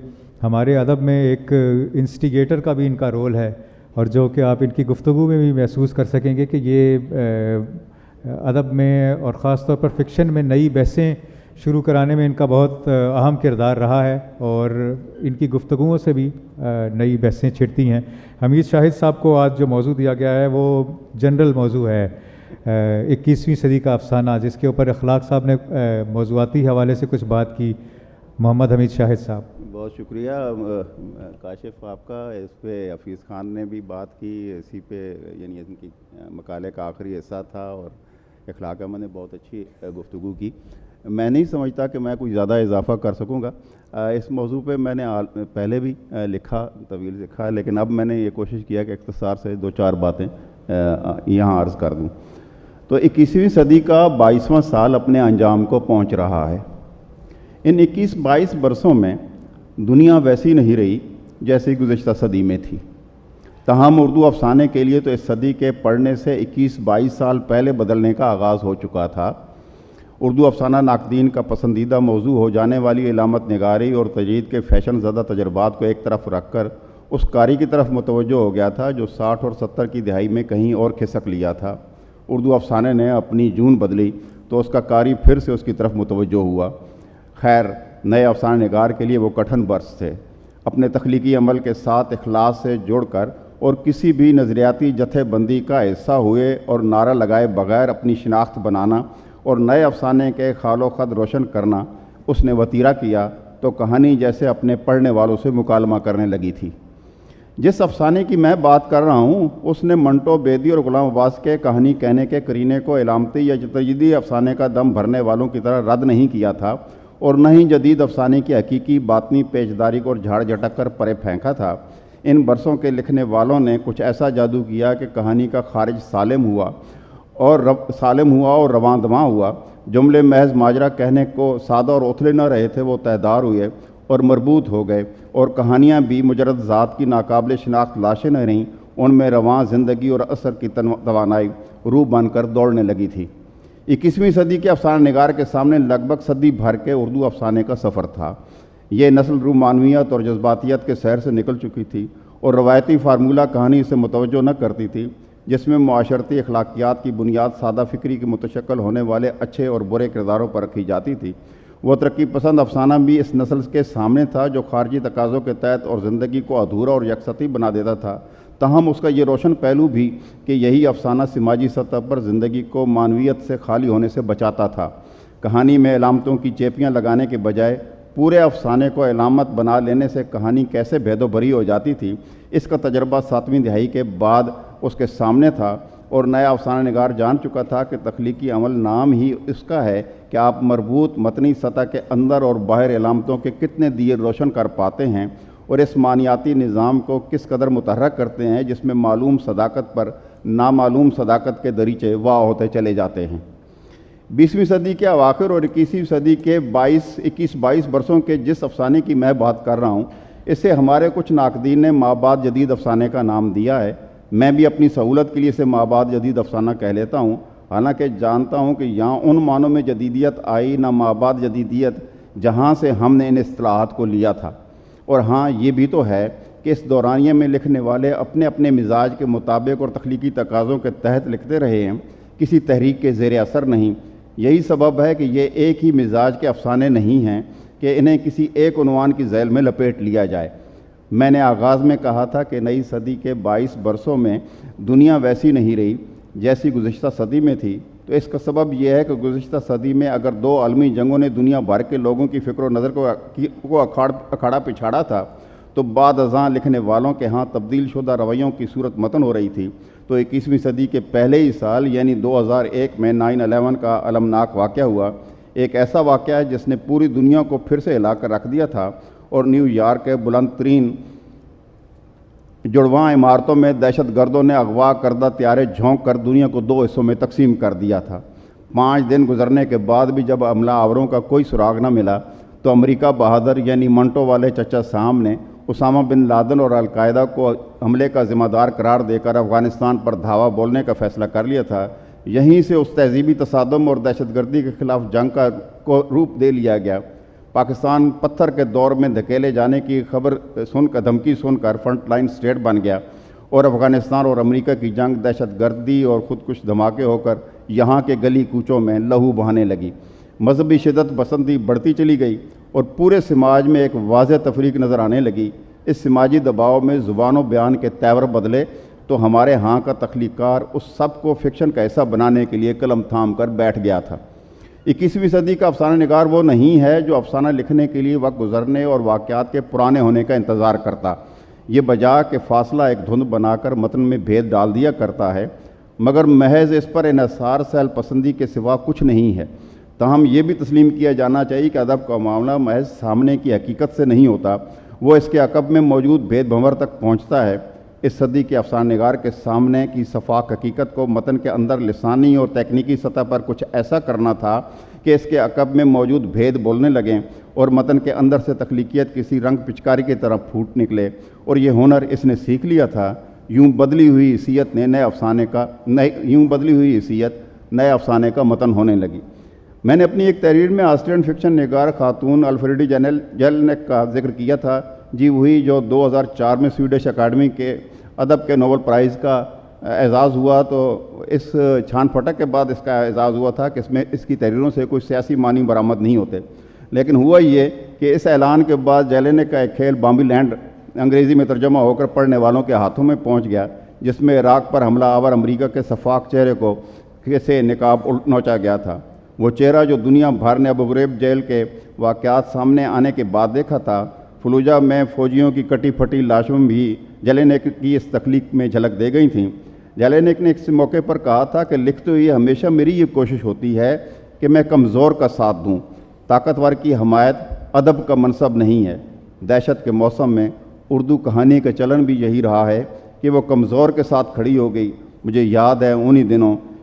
ہمارے ادب میں ایک انسٹیگیٹر کا بھی ان کا رول ہے، اور جو کہ آپ ان کی گفتگو میں بھی محسوس کر سکیں گے کہ یہ ادب میں اور خاص طور پر فکشن میں نئی بحثیں شروع کرانے میں ان کا بہت اہم کردار رہا ہے، اور ان کی گفتگوؤں سے بھی نئی بحثیں چھڑتی ہیں۔ حمید شاہد صاحب کو آج جو موضوع دیا گیا ہے وہ جنرل موضوع ہے، 21ویں صدی کا افسانہ، جس کے اوپر اخلاق صاحب نے موضوعاتی حوالے سے کچھ بات کی۔ محمد حمید شاہد صاحب بہت شکریہ کاشف آپ کا۔ اس پہ حفیظ خان نے بھی بات کی، اسی پہ یعنی ان کی مقالے کا آخری حصہ تھا، اور اخلاق احمد نے بہت اچھی گفتگو کی۔ میں نہیں سمجھتا کہ میں کوئی زیادہ اضافہ کر سکوں گا اس موضوع پہ۔ میں نے پہلے بھی لکھا، طویل لکھا، لیکن اب میں نے یہ کوشش کیا کہ اختصار سے 2-4 باتیں یہاں عرض کر دوں۔ تو 21ویں صدی کا 22واں سال اپنے انجام کو پہنچ رہا ہے۔ ان 21-22 برسوں میں دنیا ویسی نہیں رہی جیسی گزشتہ صدی میں تھی۔ تاہم اردو افسانے کے لیے تو اس صدی کے پڑھنے سے 21-22 سال پہلے بدلنے کا آغاز ہو چکا تھا۔ اردو افسانہ ناقدین کا پسندیدہ موضوع ہو جانے والی علامت نگاری اور تجرید کے فیشن زدہ تجربات کو ایک طرف رکھ کر اس قاری کی طرف متوجہ ہو گیا تھا جو 60 اور 70 کی دہائی میں کہیں اور کھسک لیا تھا۔ اردو افسانے نے اپنی جون بدلی تو اس کا قاری پھر سے اس کی طرف متوجہ ہوا۔ خیر، نئے افسانہ نگار کے لیے وہ کٹھن برس تھے۔ اپنے تخلیقی عمل کے ساتھ اخلاص سے جڑ کر اور کسی بھی نظریاتی جتھے بندی کا حصہ ہوئے اور نعرہ لگائے بغیر اپنی شناخت بنانا اور نئے افسانے کے خال و خط روشن کرنا اس نے وتیرہ کیا تو کہانی جیسے اپنے پڑھنے والوں سے مکالمہ کرنے لگی تھی۔ جس افسانے کی میں بات کر رہا ہوں اس نے منٹو بیدی اور غلام عباس کے کہانی کہنے کے قرینے کو علامتی یا تجدیدی افسانے کا دم بھرنے والوں کی طرح رد نہیں کیا تھا، اور نہ ہی جدید افسانے کی حقیقی باطنی پیچداری کو جھاڑ جھٹک کر پرے پھینکا تھا۔ ان برسوں کے لکھنے والوں نے کچھ ایسا جادو کیا کہ کہانی کا خارج سالم ہوا اور سالم ہوا اور رواں دواں ہوا۔ جملے محض ماجرا کہنے کو سادہ اور اتھلے نہ رہے تھے، وہ تہدار ہوئے اور مربوط ہو گئے، اور کہانیاں بھی مجرد ذات کی ناقابل شناخت لاشیں نہ رہیں، ان میں رواں زندگی اور اثر کی توانائی روح بن کر دوڑنے لگی تھی۔ 21ویں صدی کے افسانہ نگار کے سامنے لگ بھگ صدی بھر کے اردو افسانے کا سفر تھا۔ یہ نسل رومانویت اور جذباتیت کے سیر سے نکل چکی تھی اور روایتی فارمولہ کہانی سے متوجہ نہ کرتی تھی، جس میں معاشرتی اخلاقیات کی بنیاد سادہ فکری کے متشکل ہونے والے اچھے اور برے کرداروں پر رکھی جاتی تھی۔ وہ ترقی پسند افسانہ بھی اس نسل کے سامنے تھا جو خارجی تقاضوں کے تحت اور زندگی کو ادھورا اور یکسطی بنا دیتا تھا۔ تاہم اس کا یہ روشن پہلو بھی کہ یہی افسانہ سماجی سطح پر زندگی کو معنویت سے خالی ہونے سے بچاتا تھا۔ کہانی میں علامتوں کی چیپیاں لگانے کے بجائے پورے افسانے کو علامت بنا لینے سے کہانی کیسے بھید و بھری ہو جاتی تھی، اس کا تجربہ 7ویں دہائی کے بعد اس کے سامنے تھا، اور نیا افسانہ نگار جان چکا تھا کہ تخلیقی عمل نام ہی اس کا ہے کہ آپ مربوط متنی سطح کے اندر اور باہر علامتوں کے کتنے دیے روشن کر پاتے ہیں اور اس معنیاتی نظام کو کس قدر متحرک کرتے ہیں جس میں معلوم صداقت پر نامعلوم صداقت کے دریچے واہ ہوتے چلے جاتے ہیں۔ 20ویں صدی کے اواخر اور 21ویں صدی کے 21-22 برسوں کے جس افسانے کی میں بات کر رہا ہوں، اسے ہمارے کچھ ناقدین نے مابعد جدید افسانے کا نام دیا ہے۔ میں بھی اپنی سہولت کے لیے اسے مابعد جدید افسانہ کہہ لیتا ہوں، حالانکہ جانتا ہوں کہ یہاں ان معنوں میں جدیدیت آئی نہ مابعد جدیدیت جہاں سے ہم نے ان اصطلاحات کو لیا تھا، اور ہاں یہ بھی تو ہے کہ اس دورانیے میں لکھنے والے اپنے اپنے مزاج کے مطابق اور تخلیقی تقاضوں کے تحت لکھتے رہے ہیں، کسی تحریک کے زیر اثر نہیں۔ یہی سبب ہے کہ یہ ایک ہی مزاج کے افسانے نہیں ہیں کہ انہیں کسی ایک عنوان کی ذیل میں لپیٹ لیا جائے۔ میں نے آغاز میں کہا تھا کہ نئی صدی کے 22 برسوں میں دنیا ویسی نہیں رہی جیسی گزشتہ صدی میں تھی، تو اس کا سبب یہ ہے کہ گزشتہ صدی میں اگر 2 عالمی جنگوں نے دنیا بھر کے لوگوں کی فکر و نظر کو اکھاڑا پچھاڑا تھا، تو بعد ازاں لکھنے والوں کے ہاں تبدیل شدہ رویوں کی صورت متن ہو رہی تھی۔ تو 21ویں صدی کے پہلے ہی سال یعنی 2001 میں 9/11 کا المناک واقعہ ہوا، ایک ایسا واقعہ ہے جس نے پوری دنیا کو پھر سے ہلا کر رکھ دیا تھا اور نیو یارک کے بلند ترین جڑواں عمارتوں میں دہشت گردوں نے اغوا کردہ طیارے جھونک کر دنیا کو 2 حصوں میں تقسیم کر دیا تھا۔ 5 دن گزرنے کے بعد بھی جب عملہ آوروں کا کوئی سراغ نہ ملا تو امریکہ بہادر یعنی منٹو والے چچا سام نے اسامہ بن لادن اور القاعدہ کو حملے کا ذمہ دار قرار دے کر افغانستان پر دھاوا بولنے کا فیصلہ کر لیا تھا۔ یہیں سے اس تہذیبی تصادم اور دہشت گردی کے خلاف جنگ کا روپ دے لیا گیا۔ پاکستان پتھر کے دور میں دھکیلے جانے کی خبر دھمکی سن کر فرنٹ لائن اسٹیٹ بن گیا، اور افغانستان اور امریکہ کی جنگ دہشت گردی اور خودکش دھماکے ہو کر یہاں کے گلی کوچوں میں لہو بہانے لگی۔ مذہبی شدت پسندی بڑھتی چلی گئی اور پورے سماج میں ایک واضح تفریق نظر آنے لگی۔ اس سماجی دباؤ میں زبان و بیان کے تیور بدلے تو ہمارے ہاں کا تخلیق کار اس سب کو فکشن کا حصہ بنانے کے لیے قلم تھام کر بیٹھ گیا تھا۔ 21ویں صدی کا افسانہ نگار وہ نہیں ہے جو افسانہ لکھنے کے لیے وقت گزرنے اور واقعات کے پرانے ہونے کا انتظار کرتا، یہ بجا کہ فاصلہ ایک دھند بنا کر متن میں بھید ڈال دیا کرتا ہے، مگر محض اس پر انحصار سہل پسندی کے سوا کچھ نہیں ہے۔ تاہم یہ بھی تسلیم کیا جانا چاہیے کہ ادب کا معاملہ محض سامنے کی حقیقت سے نہیں ہوتا، وہ اس کے عقب میں موجود بھید بھنور تک پہنچتا ہے۔ اس صدی کے افسانہ نگار کے سامنے کی شفاف حقیقت کو متن کے اندر لسانی اور تکنیکی سطح پر کچھ ایسا کرنا تھا کہ اس کے عقب میں موجود بھید بولنے لگیں اور متن کے اندر سے تخلیقیت کسی رنگ پچکاری کی طرح پھوٹ نکلے، اور یہ ہنر اس نے سیکھ لیا تھا۔ یوں بدلی ہوئی حیثیت نئے افسانے کا متن ہونے لگی۔ میں نے اپنی ایک تحریر میں آسٹریلین فکشن نگار خاتون الفریڈی جیلنک کا ذکر کیا تھا، جی وہی جو 2004 میں سویڈش اکیڈمی کے ادب کے نوبل پرائز کا اعزاز ہوا، تو اس چھان پھٹک کے بعد اس کا اعزاز ہوا تھا کہ اس کی تحریروں سے کوئی سیاسی معنی برآمد نہیں ہوتے، لیکن ہوا یہ کہ اس اعلان کے بعد جیلنک کا ایک کھیل بامبی لینڈ انگریزی میں ترجمہ ہو کر پڑھنے والوں کے ہاتھوں میں پہنچ گیا، جس میں عراق پر حملہ آور امریکہ کے شفاف چہرے کو سے نقاب نوچا گیا تھا۔ وہ چہرہ جو دنیا بھر نے ابو غریب جیل کے واقعات سامنے آنے کے بعد دیکھا تھا، فلوجہ میں فوجیوں کی کٹی پھٹی لاشوں بھی جیلنک کی اس تخلیق میں جھلک دے گئی تھیں۔ جیلنک نے اس موقع پر کہا تھا کہ لکھتے ہوئے ہمیشہ میری یہ کوشش ہوتی ہے کہ میں کمزور کا ساتھ دوں، طاقتور کی حمایت ادب کا منصب نہیں ہے۔ دہشت کے موسم میں اردو کہانی کا چلن بھی یہی رہا ہے کہ وہ کمزور کے ساتھ کھڑی ہو گئی۔ مجھے یاد ہے انہی دنوں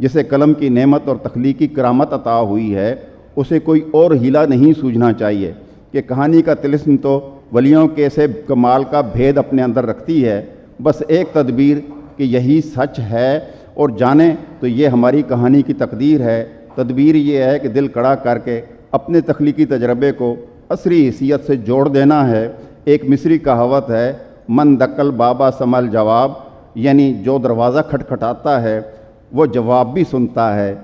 جسے قلم کی نعمت اور تخلیقی کرامت عطا ہوئی ہے اسے کوئی اور ہیلا نہیں سوجھنا چاہیے کہ کہانی کا طلسم تو ولیوں کے سے کمال کا بھید اپنے اندر رکھتی ہے. بس ایک تدبیر کہ یہی سچ ہے اور جانیں تو یہ ہماری کہانی کی تقدیر ہے. تدبیر یہ ہے کہ دل کڑا کر کے اپنے تخلیقی تجربے کو عصری حیثیت سے جوڑ دینا ہے. ایک مصری کہاوت ہے من دکل بابا سمل جواب، یعنی جو دروازہ کھٹکھٹاتا ہے وہ جواب بھی سنتا ہے.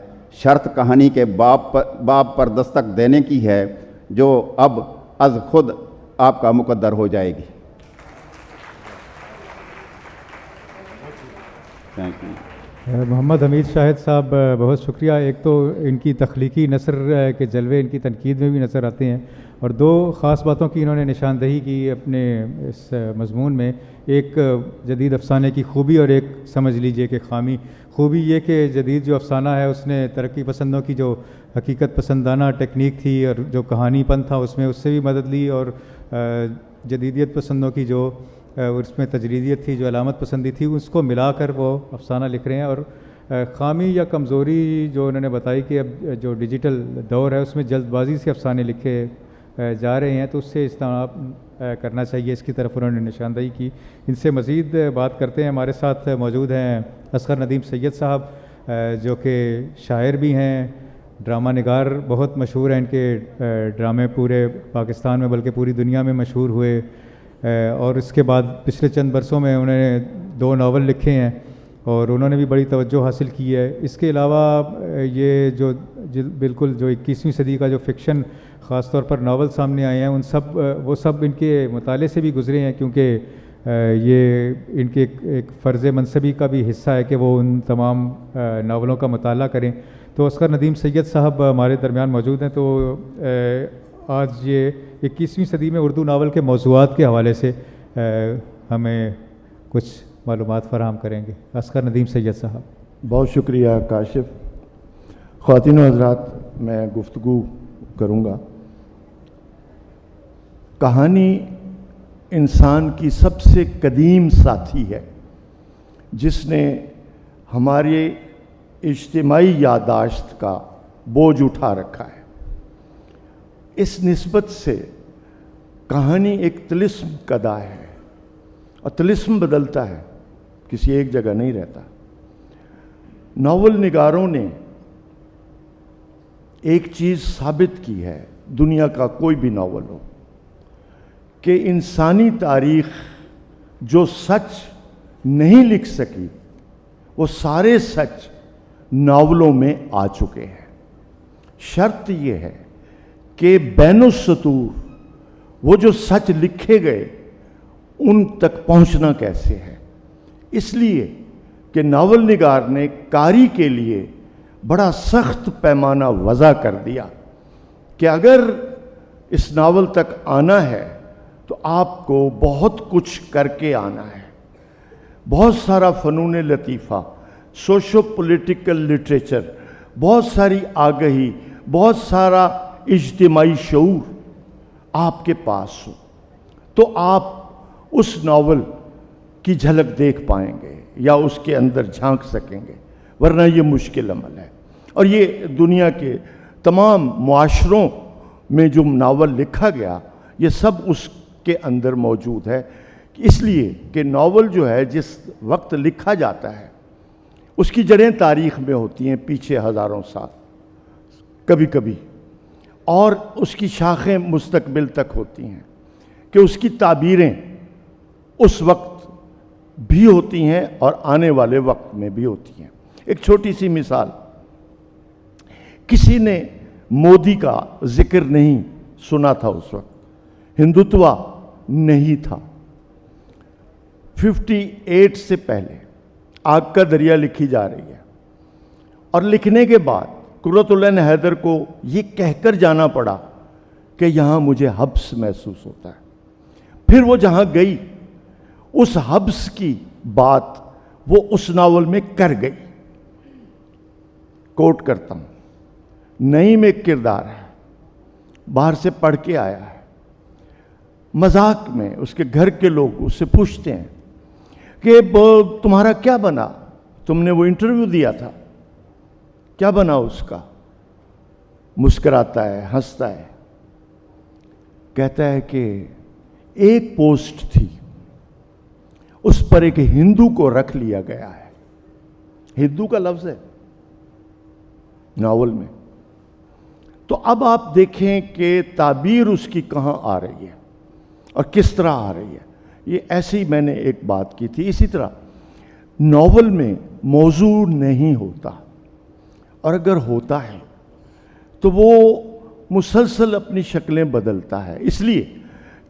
شرط کہانی کے باب پر دستک دینے کی ہے جو اب از خود آپ کا مقدر ہو جائے گی. Thank you. محمد حمید شاہد صاحب بہت شکریہ. ایک تو ان کی تخلیقی نثر کے جلوے ان کی تنقید میں بھی نظر آتے ہیں، اور دو خاص باتوں کی انہوں نے نشاندہی کی اپنے اس مضمون میں. ایک جدید افسانے کی خوبی اور ایک سمجھ لیجئے کہ خامی. خوبی یہ کہ جدید جو افسانہ ہے اس نے ترقی پسندوں کی جو حقیقت پسندانہ ٹیکنیک تھی اور جو کہانی پن تھا اس میں اس سے بھی مدد لی، اور جدیدیت پسندوں کی جو اس میں تجریدیت تھی، جو علامت پسندی تھی، اس کو ملا کر وہ افسانہ لکھ رہے ہیں. اور خامی یا کمزوری جو انہوں نے بتائی کہ اب جو ڈیجیٹل دور ہے اس میں جلد بازی سے افسانے لکھے جا رہے ہیں، تو اس سے اجتناب کرنا چاہیے. اس کی طرف انہوں نے نشاندہی کی. ان سے مزید بات کرتے ہیں. ہمارے ساتھ موجود ہیں اصغر ندیم سید صاحب، جو کہ شاعر بھی ہیں، ڈرامہ نگار بہت مشہور ہیں. ان کے ڈرامے پورے پاکستان میں بلکہ پوری دنیا میں مشہور ہوئے، اور اس کے بعد پچھلے چند برسوں میں انہوں نے 2 ناول لکھے ہیں اور انہوں نے بھی بڑی توجہ حاصل کی ہے. اس کے علاوہ یہ جو بالکل جو 21ویں صدی کا جو فکشن خاص طور پر ناول سامنے آئے ہیں وہ سب ان کے مطالعے سے بھی گزرے ہیں، کیونکہ یہ ان کے ایک فرض منصبی کا بھی حصہ ہے کہ وہ ان تمام ناولوں کا مطالعہ کریں. تو اصغر ندیم سید صاحب ہمارے درمیان موجود ہیں. تو آج یہ 21ویں صدی میں اردو ناول کے موضوعات کے حوالے سے ہمیں کچھ معلومات فراہم کریں گے. اصغر ندیم سید صاحب. بہت شکریہ کاشف. خواتین و حضرات، میں گفتگو کروں گا. کہانی انسان کی سب سے قدیم ساتھی ہے جس نے ہماری اجتماعی یادداشت کا بوجھ اٹھا رکھا ہے. اس نسبت سے کہانی ایک طلسم کدا ہے، اور طلسم بدلتا ہے، کسی ایک جگہ نہیں رہتا. ناول نگاروں نے ایک چیز ثابت کی ہے، دنیا کا کوئی بھی ناول ہو، کہ انسانی تاریخ جو سچ نہیں لکھ سکی وہ سارے سچ ناولوں میں آ چکے ہیں. شرط یہ ہے کہ بین السطور وہ جو سچ لکھے گئے ان تک پہنچنا کیسے ہے. اس لیے کہ ناول نگار نے کاری کے لیے بڑا سخت پیمانہ وضع کر دیا کہ اگر اس ناول تک آنا ہے تو آپ کو بہت کچھ کر کے آنا ہے. بہت سارا فنون لطیفہ، سوشو پولیٹیکل لٹریچر، بہت ساری آگہی، بہت سارا اجتماعی شعور آپ کے پاس ہو تو آپ اس ناول کی جھلک دیکھ پائیں گے یا اس کے اندر جھانک سکیں گے، ورنہ یہ مشکل عمل ہے. اور یہ دنیا کے تمام معاشروں میں جو ناول لکھا گیا یہ سب اس کے اندر موجود ہے. اس لیے کہ ناول جو ہے جس وقت لکھا جاتا ہے اس کی جڑیں تاریخ میں ہوتی ہیں پیچھے ہزاروں سال کبھی کبھی، اور اس کی شاخیں مستقبل تک ہوتی ہیں کہ اس کی تعبیریں اس وقت بھی ہوتی ہیں اور آنے والے وقت میں بھی ہوتی ہیں. ایک چھوٹی سی مثال، کسی نے مودی کا ذکر نہیں سنا تھا اس وقت، ہندوتوا نہیں تھا. 58 سے پہلے آگ کا دریا لکھی جا رہی ہے، اور لکھنے کے بعد قرۃ العین حیدر کو یہ کہہ کر جانا پڑا کہ یہاں مجھے حبس محسوس ہوتا ہے. پھر وہ جہاں گئی اس حبس کی بات وہ اس ناول میں کر گئی. کوٹ کرتا ہوں، نعیم ایک کردار ہے، باہر سے پڑھ کے آیا ہے. مذاق میں اس کے گھر کے لوگ اس سے پوچھتے ہیں کہ تمہارا کیا بنا، تم نے وہ انٹرویو دیا تھا. کیا بنا اس کا؟ مسکراتا ہے، ہنستا ہے، کہتا ہے کہ ایک پوسٹ تھی، اس پر ایک ہندو کو رکھ لیا گیا ہے. ہندو کا لفظ ہے ناول میں. تو اب آپ دیکھیں کہ تعبیر اس کی کہاں آ رہی ہے اور کس طرح آ رہی ہے. یہ ایسی میں نے ایک بات کی تھی. اسی طرح ناول میں موضوع نہیں ہوتا، اور اگر ہوتا ہے تو وہ مسلسل اپنی شکلیں بدلتا ہے، اس لیے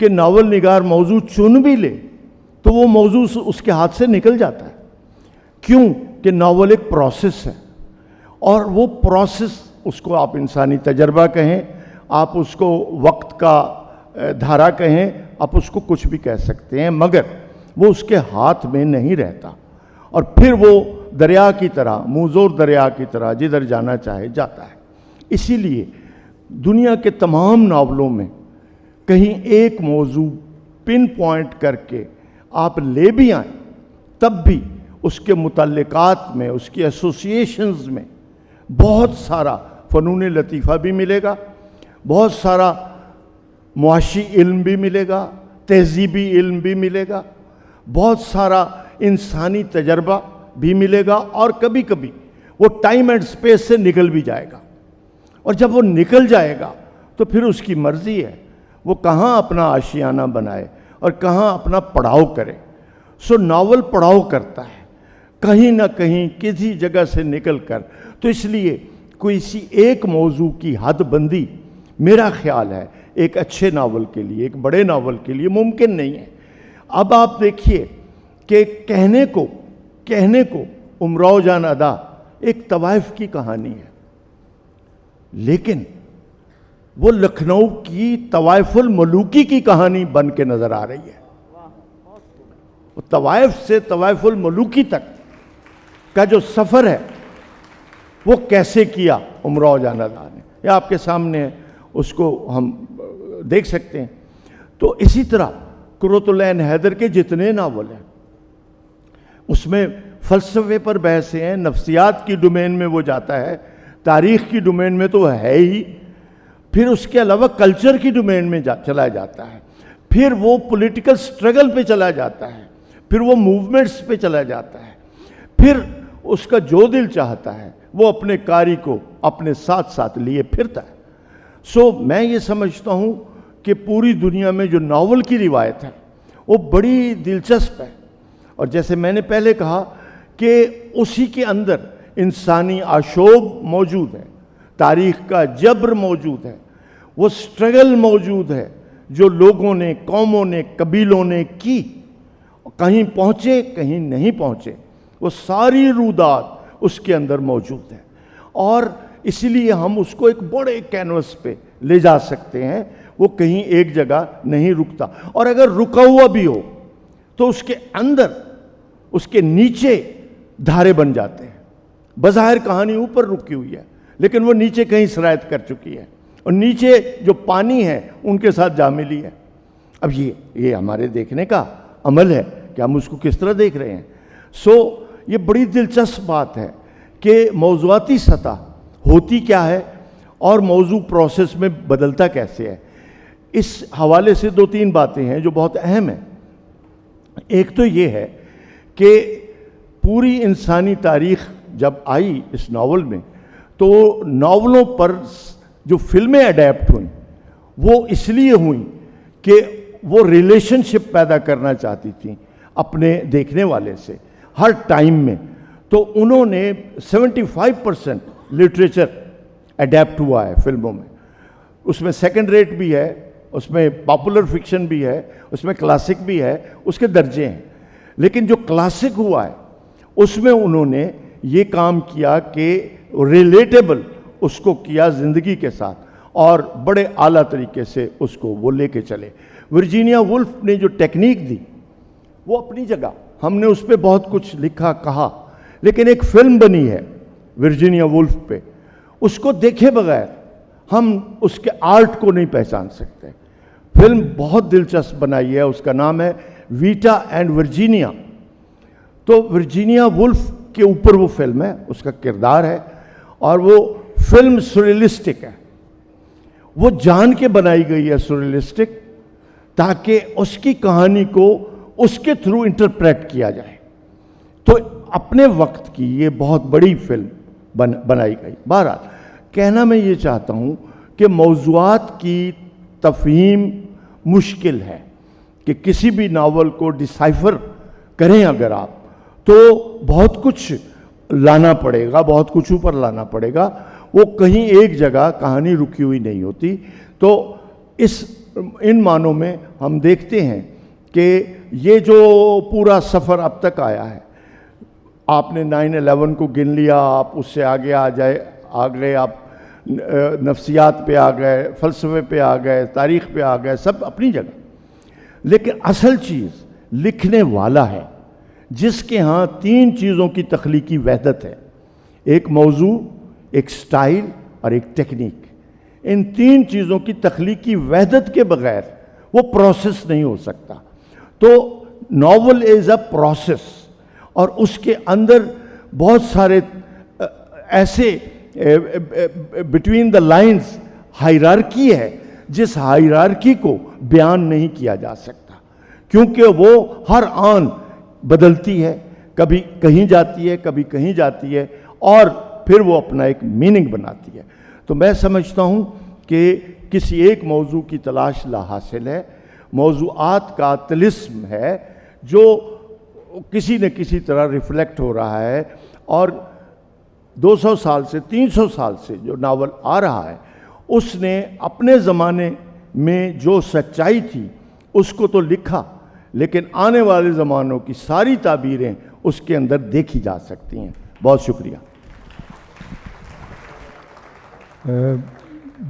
کہ ناول نگار موضوع چن بھی لے تو وہ موضوع اس کے ہاتھ سے نکل جاتا ہے. کیوں کہ ناول ایک پروسیس ہے، اور وہ پروسیس، اس کو آپ انسانی تجربہ کہیں، آپ اس کو وقت کا دھارا کہیں، آپ اس کو کچھ بھی کہہ سکتے ہیں، مگر وہ اس کے ہاتھ میں نہیں رہتا، اور پھر وہ دریا کی طرح، منہ زور دریا کی طرح جدھر جانا چاہے جاتا ہے. اسی لیے دنیا کے تمام ناولوں میں کہیں ایک موضوع پن پوائنٹ کر کے آپ لے بھی آئیں، تب بھی اس کے متعلقات میں، اس کی ایسوسیشنز میں بہت سارا فنون لطیفہ بھی ملے گا، بہت سارا معاشی علم بھی ملے گا، تہذیبی علم بھی ملے گا، بہت سارا انسانی تجربہ بھی ملے گا، اور کبھی کبھی وہ ٹائم اینڈ سپیس سے نکل بھی جائے گا. اور جب وہ نکل جائے گا تو پھر اس کی مرضی ہے وہ کہاں اپنا آشیانہ بنائے اور کہاں اپنا پڑاؤ کرے. سو ناول پڑاؤ کرتا ہے کہیں نہ کہیں کسی جگہ سے نکل کر. تو اس لیے کوئی سی ایک موضوع کی حد بندی میرا خیال ہے ایک اچھے ناول کے لیے، ایک بڑے ناول کے لیے ممکن نہیں ہے. اب آپ دیکھیے کہ کہنے کو امراؤ جان ادا ایک طوائف کی کہانی ہے، لیکن وہ لکھنؤ کی طوائف الملوکی کی کہانی بن کے نظر آ رہی ہے. طوائف سے طوائف الملوکی تک کا جو سفر ہے وہ کیسے کیا امراؤ جان ادا نے، یہ آپ کے سامنے ہے، اس کو ہم دیکھ سکتے ہیں. تو اسی طرح کرۃ العین حیدر کے جتنے ناول ہیں اس میں فلسفے پر بحثیں ہیں، نفسیات کی ڈومین میں وہ جاتا ہے، تاریخ کی ڈومین میں تو ہے ہی، پھر اس کے علاوہ کلچر کی ڈومین میں چلا جاتا ہے، پھر وہ پولیٹیکل سٹرگل پہ چلا جاتا ہے، پھر وہ موومنٹس پہ چلا جاتا ہے، پھر اس کا جو دل چاہتا ہے وہ اپنے قاری کو اپنے ساتھ ساتھ لیے پھرتا ہے. سو میں یہ سمجھتا ہوں کہ پوری دنیا میں جو ناول کی روایت ہے وہ بڑی دلچسپ ہے، اور جیسے میں نے پہلے کہا کہ اسی کے اندر انسانی آشوب موجود ہے، تاریخ کا جبر موجود ہے، وہ سٹرگل موجود ہے جو لوگوں نے، قوموں نے، قبیلوں نے کی، کہیں پہنچے کہیں نہیں پہنچے، وہ ساری رودات اس کے اندر موجود ہے. اور اسی لیے ہم اس کو ایک بڑے کینوس پہ لے جا سکتے ہیں، وہ کہیں ایک جگہ نہیں رکتا. اور اگر رکا ہوا بھی ہو تو اس کے اندر، اس کے نیچے دھارے بن جاتے ہیں. بظاہر کہانی اوپر رکی ہوئی ہے لیکن وہ نیچے کہیں سرایت کر چکی ہے، اور نیچے جو پانی ہے ان کے ساتھ جا ملی ہے. اب یہ ہمارے دیکھنے کا عمل ہے کہ ہم اس کو کس طرح دیکھ رہے ہیں. سو یہ بڑی دلچسپ بات ہے کہ موضوعاتی سطح ہوتی کیا ہے اور موضوع پروسیس میں بدلتا کیسے ہے. اس حوالے سے 2-3 باتیں ہیں جو بہت اہم ہیں. ایک تو یہ ہے کہ پوری انسانی تاریخ جب آئی اس ناول میں تو ناولوں پر جو فلمیں اڈیپٹ ہوئیں وہ اس لیے ہوئیں کہ وہ ریلیشن شپ پیدا کرنا چاہتی تھیں اپنے دیکھنے والے سے ہر ٹائم میں. تو انہوں نے 75% لٹریچر اڈیپٹ ہوا ہے فلموں میں. اس میں سیکنڈ ریٹ بھی ہے، اس میں پاپولر فکشن بھی ہے، اس میں کلاسک بھی ہے، اس کے درجے ہیں. لیکن جو کلاسک ہوا ہے اس میں انہوں نے یہ کام کیا کہ ریلیٹیبل اس کو کیا زندگی کے ساتھ، اور بڑے اعلیٰ طریقے سے اس کو وہ لے کے چلے. ورجینیا وولف نے جو ٹیکنیک دی وہ اپنی جگہ، ہم نے اس پہ بہت کچھ لکھا کہا، لیکن ایک فلم بنی ہے ورجینیا وولف پہ، اس کو دیکھے بغیر ہم اس کے آرٹ کو نہیں پہچان سکتے. فلم بہت دلچسپ بنائی ہے، اس کا نام ہے ویٹا اینڈ ورجینیا. تو ورجینیا وولف کے اوپر وہ فلم ہے، اس کا کردار ہے، اور وہ فلم سوریلسٹک ہے، وہ جان کے بنائی گئی ہے سوریلسٹک، تاکہ اس کی کہانی کو اس کے تھرو انٹرپریٹ کیا جائے۔ تو اپنے وقت کی یہ بہت بڑی فلم بنائی گئی۔ بہرحال کہنا میں یہ چاہتا ہوں کہ موضوعات کی تفہیم مشکل ہے، کہ کسی بھی ناول کو ڈیسائفر کریں اگر آپ تو بہت کچھ لانا پڑے گا، بہت کچھ اوپر لانا پڑے گا، وہ کہیں ایک جگہ کہانی رکی ہوئی نہیں ہوتی۔ تو ان معنوں میں ہم دیکھتے ہیں کہ یہ جو پورا سفر اب تک آیا ہے، آپ نے 9/11 کو گن لیا، آپ اس سے آگے آ گئے، آپ نفسیات پہ آ گئے، فلسفے پہ آ گئے، تاریخ پہ آ گئے، سب اپنی جگہ، لیکن اصل چیز لکھنے والا ہے، جس کے ہاں 3 چیزوں کی تخلیقی وحدت ہے، ایک موضوع، ایک سٹائل اور ایک ٹیکنیک۔ ان 3 چیزوں کی تخلیقی وحدت کے بغیر وہ پروسیس نہیں ہو سکتا۔ تو ناول از اے پروسیس، اور اس کے اندر بہت سارے ایسے بٹوین دا لائنز ہائرارکی ہے، جس ہائرارکی کو بیان نہیں کیا جا سکتا، کیونکہ وہ ہر آن بدلتی ہے، کبھی کہیں جاتی ہے، کبھی کہیں جاتی ہے، اور پھر وہ اپنا ایک میننگ بناتی ہے۔ تو میں سمجھتا ہوں کہ کسی ایک موضوع کی تلاش لا حاصل ہے، موضوعات کا طلسم ہے جو کسی نہ کسی طرح ریفلیکٹ ہو رہا ہے، اور 200 سال سے 300 سال سے جو ناول آ رہا ہے، اس نے اپنے زمانے میں جو سچائی تھی اس کو تو لکھا، لیکن آنے والے زمانوں کی ساری تعبیریں اس کے اندر دیکھی جا سکتی ہیں۔ بہت شکریہ۔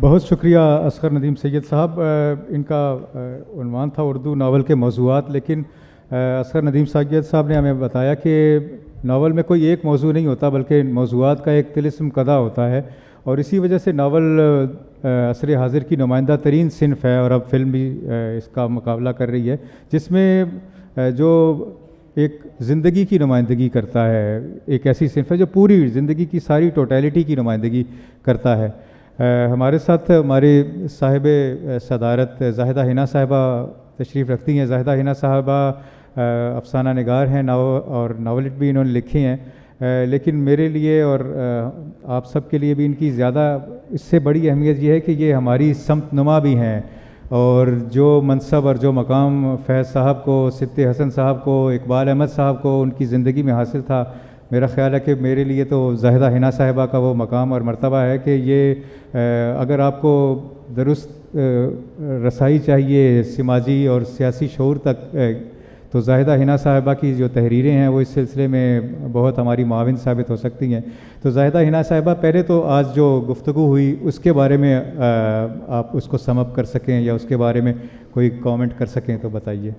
بہت شکریہ اصغر ندیم سید صاحب۔ ان کا عنوان تھا اردو ناول کے موضوعات، لیکن اصغر ندیم سید صاحب نے ہمیں بتایا کہ ناول میں کوئی ایک موضوع نہیں ہوتا، بلکہ موضوعات کا ایک طلسم کدا ہوتا ہے، اور اسی وجہ سے ناول عصر حاضر کی نمائندہ ترین صنف ہے، اور اب فلم بھی اس کا مقابلہ کر رہی ہے، جس میں جو ایک زندگی کی نمائندگی کرتا ہے، ایک ایسی صنف ہے جو پوری زندگی کی ساری ٹوٹیلٹی کی نمائندگی کرتا ہے۔ ہمارے ساتھ ہمارے صاحب صدارت زاہدہ حنا صاحبہ تشریف رکھتی ہیں۔ زاہدہ حنا صاحبہ افسانہ نگار ہیں، اور ناولٹ بھی انہوں نے لکھی ہیں، لیکن میرے لیے اور آپ سب کے لیے بھی ان کی زیادہ اس سے بڑی اہمیت یہ ہے کہ یہ ہماری سمت نما بھی ہیں، اور جو منصب اور جو مقام فیض صاحب کو، صدق حسن صاحب کو، اقبال احمد صاحب کو ان کی زندگی میں حاصل تھا، میرا خیال ہے کہ میرے لیے تو زاہدہ حنا صاحبہ کا وہ مقام اور مرتبہ ہے کہ یہ اگر آپ کو درست رسائی چاہیے سماجی اور سیاسی شعور تک، تو زاہدہ حنا صاحبہ کی جو تحریریں ہیں وہ اس سلسلے میں بہت ہماری معاون ثابت ہو سکتی ہیں۔ تو زاہدہ حنا صاحبہ، پہلے تو آج جو گفتگو ہوئی اس کے بارے میں آپ اس کو سم اپ کر سکیں یا اس کے بارے میں کوئی کامنٹ کر سکیں تو بتائیے۔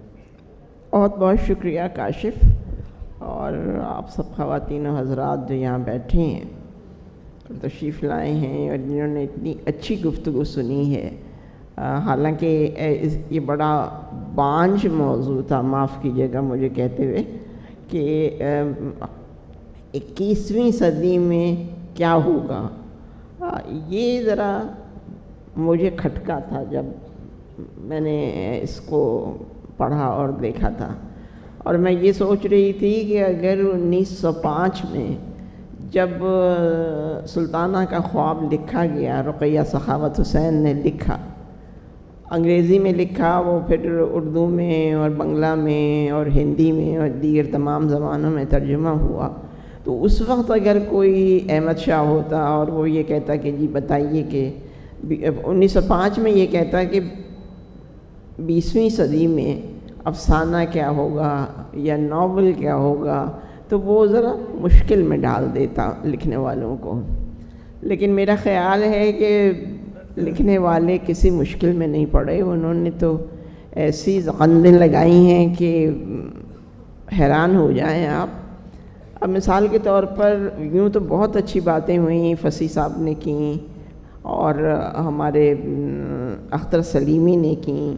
بہت بہت شکریہ کاشف، اور آپ سب خواتین و حضرات جو یہاں بیٹھے ہیں، تشریف لائے ہیں، اور جنہوں نے اتنی اچھی گفتگو سنی ہے۔ حالانکہ یہ بڑا بانجھ موضوع تھا، معاف کیجیے گا مجھے کہتے ہوئے، کہ 21ویں صدی میں کیا ہوگا، یہ ذرا مجھے کھٹکا تھا جب میں نے اس کو پڑھا اور دیکھا تھا، اور میں یہ سوچ رہی تھی کہ اگر 1905 میں جب سلطانہ کا خواب لکھا گیا، رقیہ سخاوت حسین نے لکھا، انگریزی میں لکھا، وہ پھر اردو میں اور بنگلہ میں اور ہندی میں اور دیگر تمام زبانوں میں ترجمہ ہوا، تو اس وقت اگر کوئی احمد شاہ ہوتا اور وہ یہ کہتا کہ جی بتائیے کہ 1905 میں یہ کہتا کہ 20ویں صدی میں افسانہ کیا ہوگا یا ناول کیا ہوگا، تو وہ ذرا مشکل میں ڈال دیتا لکھنے والوں کو۔ لیکن میرا خیال ہے کہ لکھنے والے کسی مشکل میں نہیں پڑے، انہوں نے تو ایسی غندیں لگائی ہیں کہ حیران ہو جائیں آپ۔ اب مثال کے طور پر یوں تو بہت اچھی باتیں ہوئیں، فصیح صاحب نے کیں، اور ہمارے اختر سلیمی نے کیں،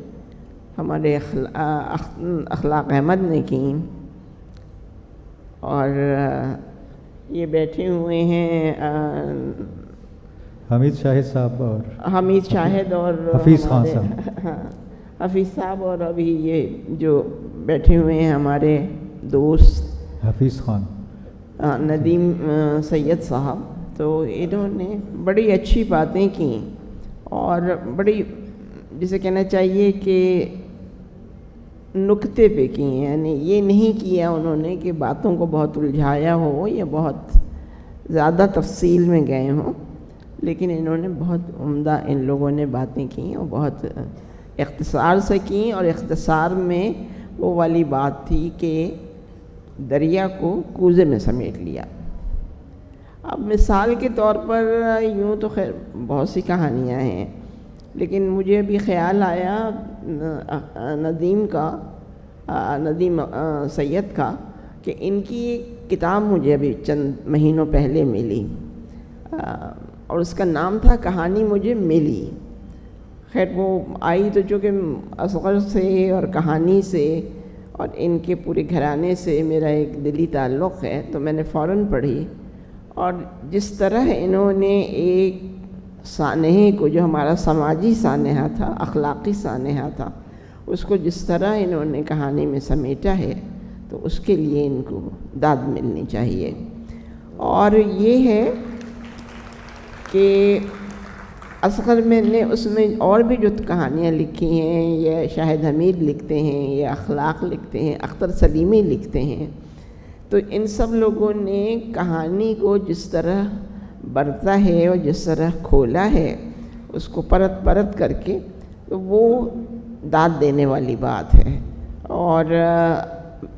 ہمارے اخلاق احمد نے کیں، اور یہ بیٹھے ہوئے ہیں حمید شاہد صاحب اور حمید شاہد اور حفیظ خان ہمارے- صاحب. ہاں حفیظ صاحب، اور ابھی یہ جو بیٹھے ہوئے ہیں ہمارے دوست حفیظ خان. ندیم سید صاحب. تو انہوں نے بڑی اچھی باتیں کی اور بڑی جسے کہنا چاہیے کہ نکتے پہ کی ہیں. یعنی یہ نہیں کیا انہوں نے کہ باتوں کو بہت الجھایا ہو یا بہت زیادہ تفصیل میں گئے ہوں، لیکن انہوں نے بہت عمدہ ان لوگوں نے باتیں کی اور بہت اختصار سے کی. اور اختصار میں وہ والی بات تھی کہ دریا کو کوزے میں سمیٹ لیا. اب مثال کے طور پر یوں تو خیر بہت سی کہانیاں ہیں، لیکن مجھے ابھی خیال آیا ندیم سید کا کہ ان کی ایک کتاب مجھے ابھی چند مہینوں پہلے ملی اور اس کا نام تھا کہانی مجھے ملی. خیر وہ آئی تو چونکہ اصغر سے اور کہانی سے اور ان کے پورے گھرانے سے میرا ایک دلی تعلق ہے، تو میں نے فوراً پڑھی. اور جس طرح انہوں نے ایک سانحے کو، جو ہمارا سماجی سانحہ تھا، اخلاقی سانحہ تھا، اس کو جس طرح انہوں نے کہانی میں سمیٹا ہے، تو اس کے لیے ان کو داد ملنی چاہیے. اور یہ ہے کہ اصغر میں نے اس میں اور بھی جو کہانیاں لکھی ہیں، یہ شاہد حمید لکھتے ہیں، یہ اخلاق لکھتے ہیں، اختر سلیمی لکھتے ہیں، تو ان سب لوگوں نے کہانی کو جس طرح برتا ہے اور جس طرح کھولا ہے، اس کو پرت پرت کر کے، تو وہ داد دینے والی بات ہے. اور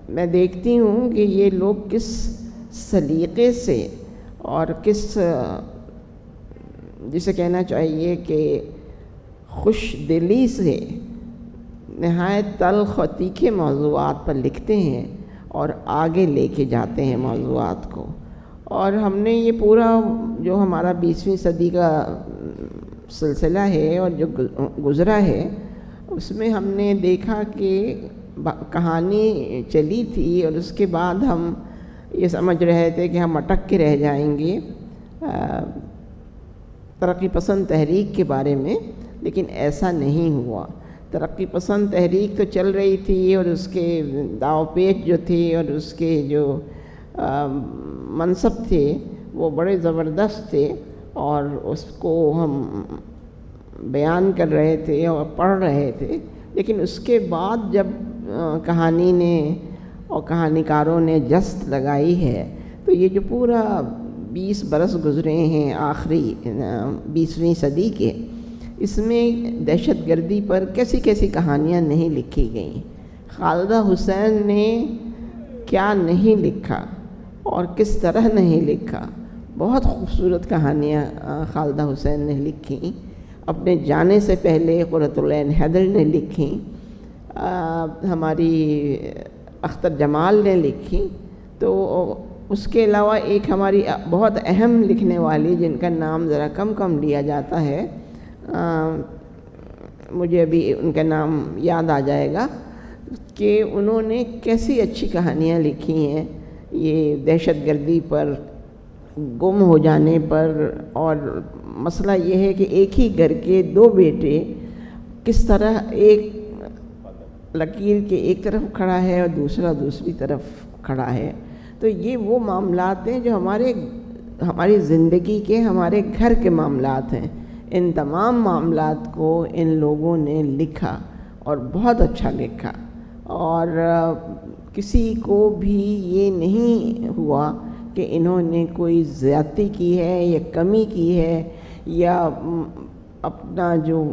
میں دیکھتی ہوں کہ یہ لوگ کس سلیقے سے اور کس جسے کہنا چاہیے کہ خوش دلی سے نہایت تلخ و تیکھے موضوعات پر لکھتے ہیں اور آگے لے کے جاتے ہیں موضوعات کو. اور ہم نے یہ پورا جو ہمارا 20ویں صدی کا سلسلہ ہے اور جو گزرا ہے، اس میں ہم نے دیکھا کہ کہانی چلی تھی اور اس کے بعد ہم یہ سمجھ رہے تھے کہ ہم اٹک کے رہ جائیں گے ترقی پسند تحریک کے بارے میں، لیکن ایسا نہیں ہوا. ترقی پسند تحریک تو چل رہی تھی اور اس کے داو پیچ جو تھے اور اس کے جو منصب تھے وہ بڑے زبردست تھے، اور اس کو ہم بیان کر رہے تھے اور پڑھ رہے تھے. لیکن اس کے بعد جب کہانی نے اور کہانیکاروں نے جست لگائی ہے، تو یہ جو پورا 20 برس گزرے ہیں آخری 20ویں صدی کے، اس میں دہشت گردی پر کیسی کیسی کہانیاں نہیں لکھی گئیں. خالدہ حسین نے کیا نہیں لکھا اور کس طرح نہیں لکھا. بہت خوبصورت کہانیاں خالدہ حسین نے لکھیں. اپنے جانے سے پہلے قرۃ العین حیدر نے لکھیں، ہماری اختر جمال نے لکھی. تو اس کے علاوہ ایک ہماری بہت اہم لکھنے والی جن کا نام ذرا کم لیا جاتا ہے، مجھے ابھی ان کا نام یاد آ جائے گا، کہ انہوں نے کیسی اچھی کہانیاں لکھی ہیں یہ دہشت گردی پر، گم ہو جانے پر. اور مسئلہ یہ ہے کہ ایک ہی گھر کے 2 بیٹے کس طرح ایک لکیر کے ایک طرف کھڑا ہے اور دوسرا دوسری طرف کھڑا ہے. تو یہ وہ معاملات ہیں جو ہماری زندگی کے، ہمارے گھر کے معاملات ہیں. ان تمام معاملات کو ان لوگوں نے لکھا اور بہت اچھا لکھا، اور کسی کو بھی یہ نہیں ہوا کہ انہوں نے کوئی زیادتی کی ہے یا کمی کی ہے یا اپنا جو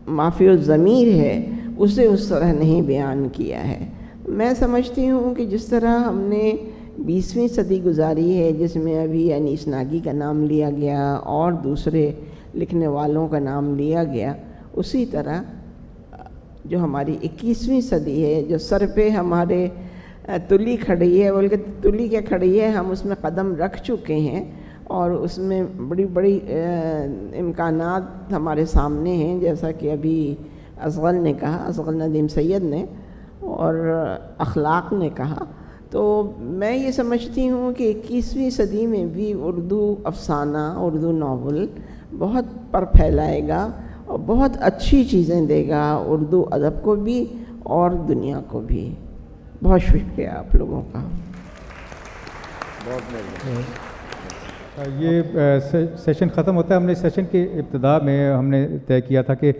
معافی الضمیر ہے اسے اس طرح نہیں بیان کیا ہے. میں سمجھتی ہوں کہ جس طرح ہم نے 20ویں صدی گزاری ہے، جس میں ابھی انیس ناگی کا نام لیا گیا اور دوسرے لکھنے والوں کا نام لیا گیا، اسی طرح جو ہماری 21ویں صدی ہے، جو سر پہ ہمارے تلی کھڑی ہے، بلکہ تلی کیا کھڑی ہے، ہم اس میں قدم رکھ چکے ہیں اور اس میں بڑی امکانات ہمارے سامنے ہیں. جیسا کہ ابھی اصغر نے کہا، اصغر ندیم سید نے، اور اخلاق نے کہا تو میں یہ سمجھتی ہوں کہ 21ویں صدی میں بھی اردو افسانہ، اردو ناول بہت پر پھیلائے گا اور بہت اچھی چیزیں دے گا اردو ادب کو بھی اور دنیا کو بھی۔ بہت شکریہ آپ لوگوں کا۔ یہ سیشن ختم ہوتا ہے۔ ہم نے اس سیشن کی ابتدا میں ہم نے طے کیا تھا کہ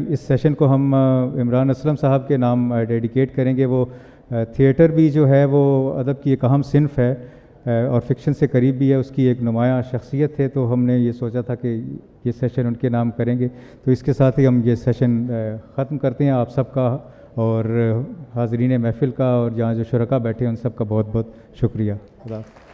اس سیشن کو ہم عمران اسلم صاحب کے نام ڈیڈیکیٹ کریں گے۔ وہ تھیٹر بھی جو ہے وہ ادب کی ایک اہم صنف ہے اور فکشن سے قریب بھی ہے، اس کی ایک نمایاں شخصیت ہے، تو ہم نے یہ سوچا تھا کہ یہ سیشن ان کے نام کریں گے۔ تو اس کے ساتھ ہی ہم یہ سیشن ختم کرتے ہیں۔ آپ سب کا اور حاضرین محفل کا اور جہاں جو شرکاء بیٹھے ہیں ان سب کا بہت بہت شکریہ۔ خدا حافظ۔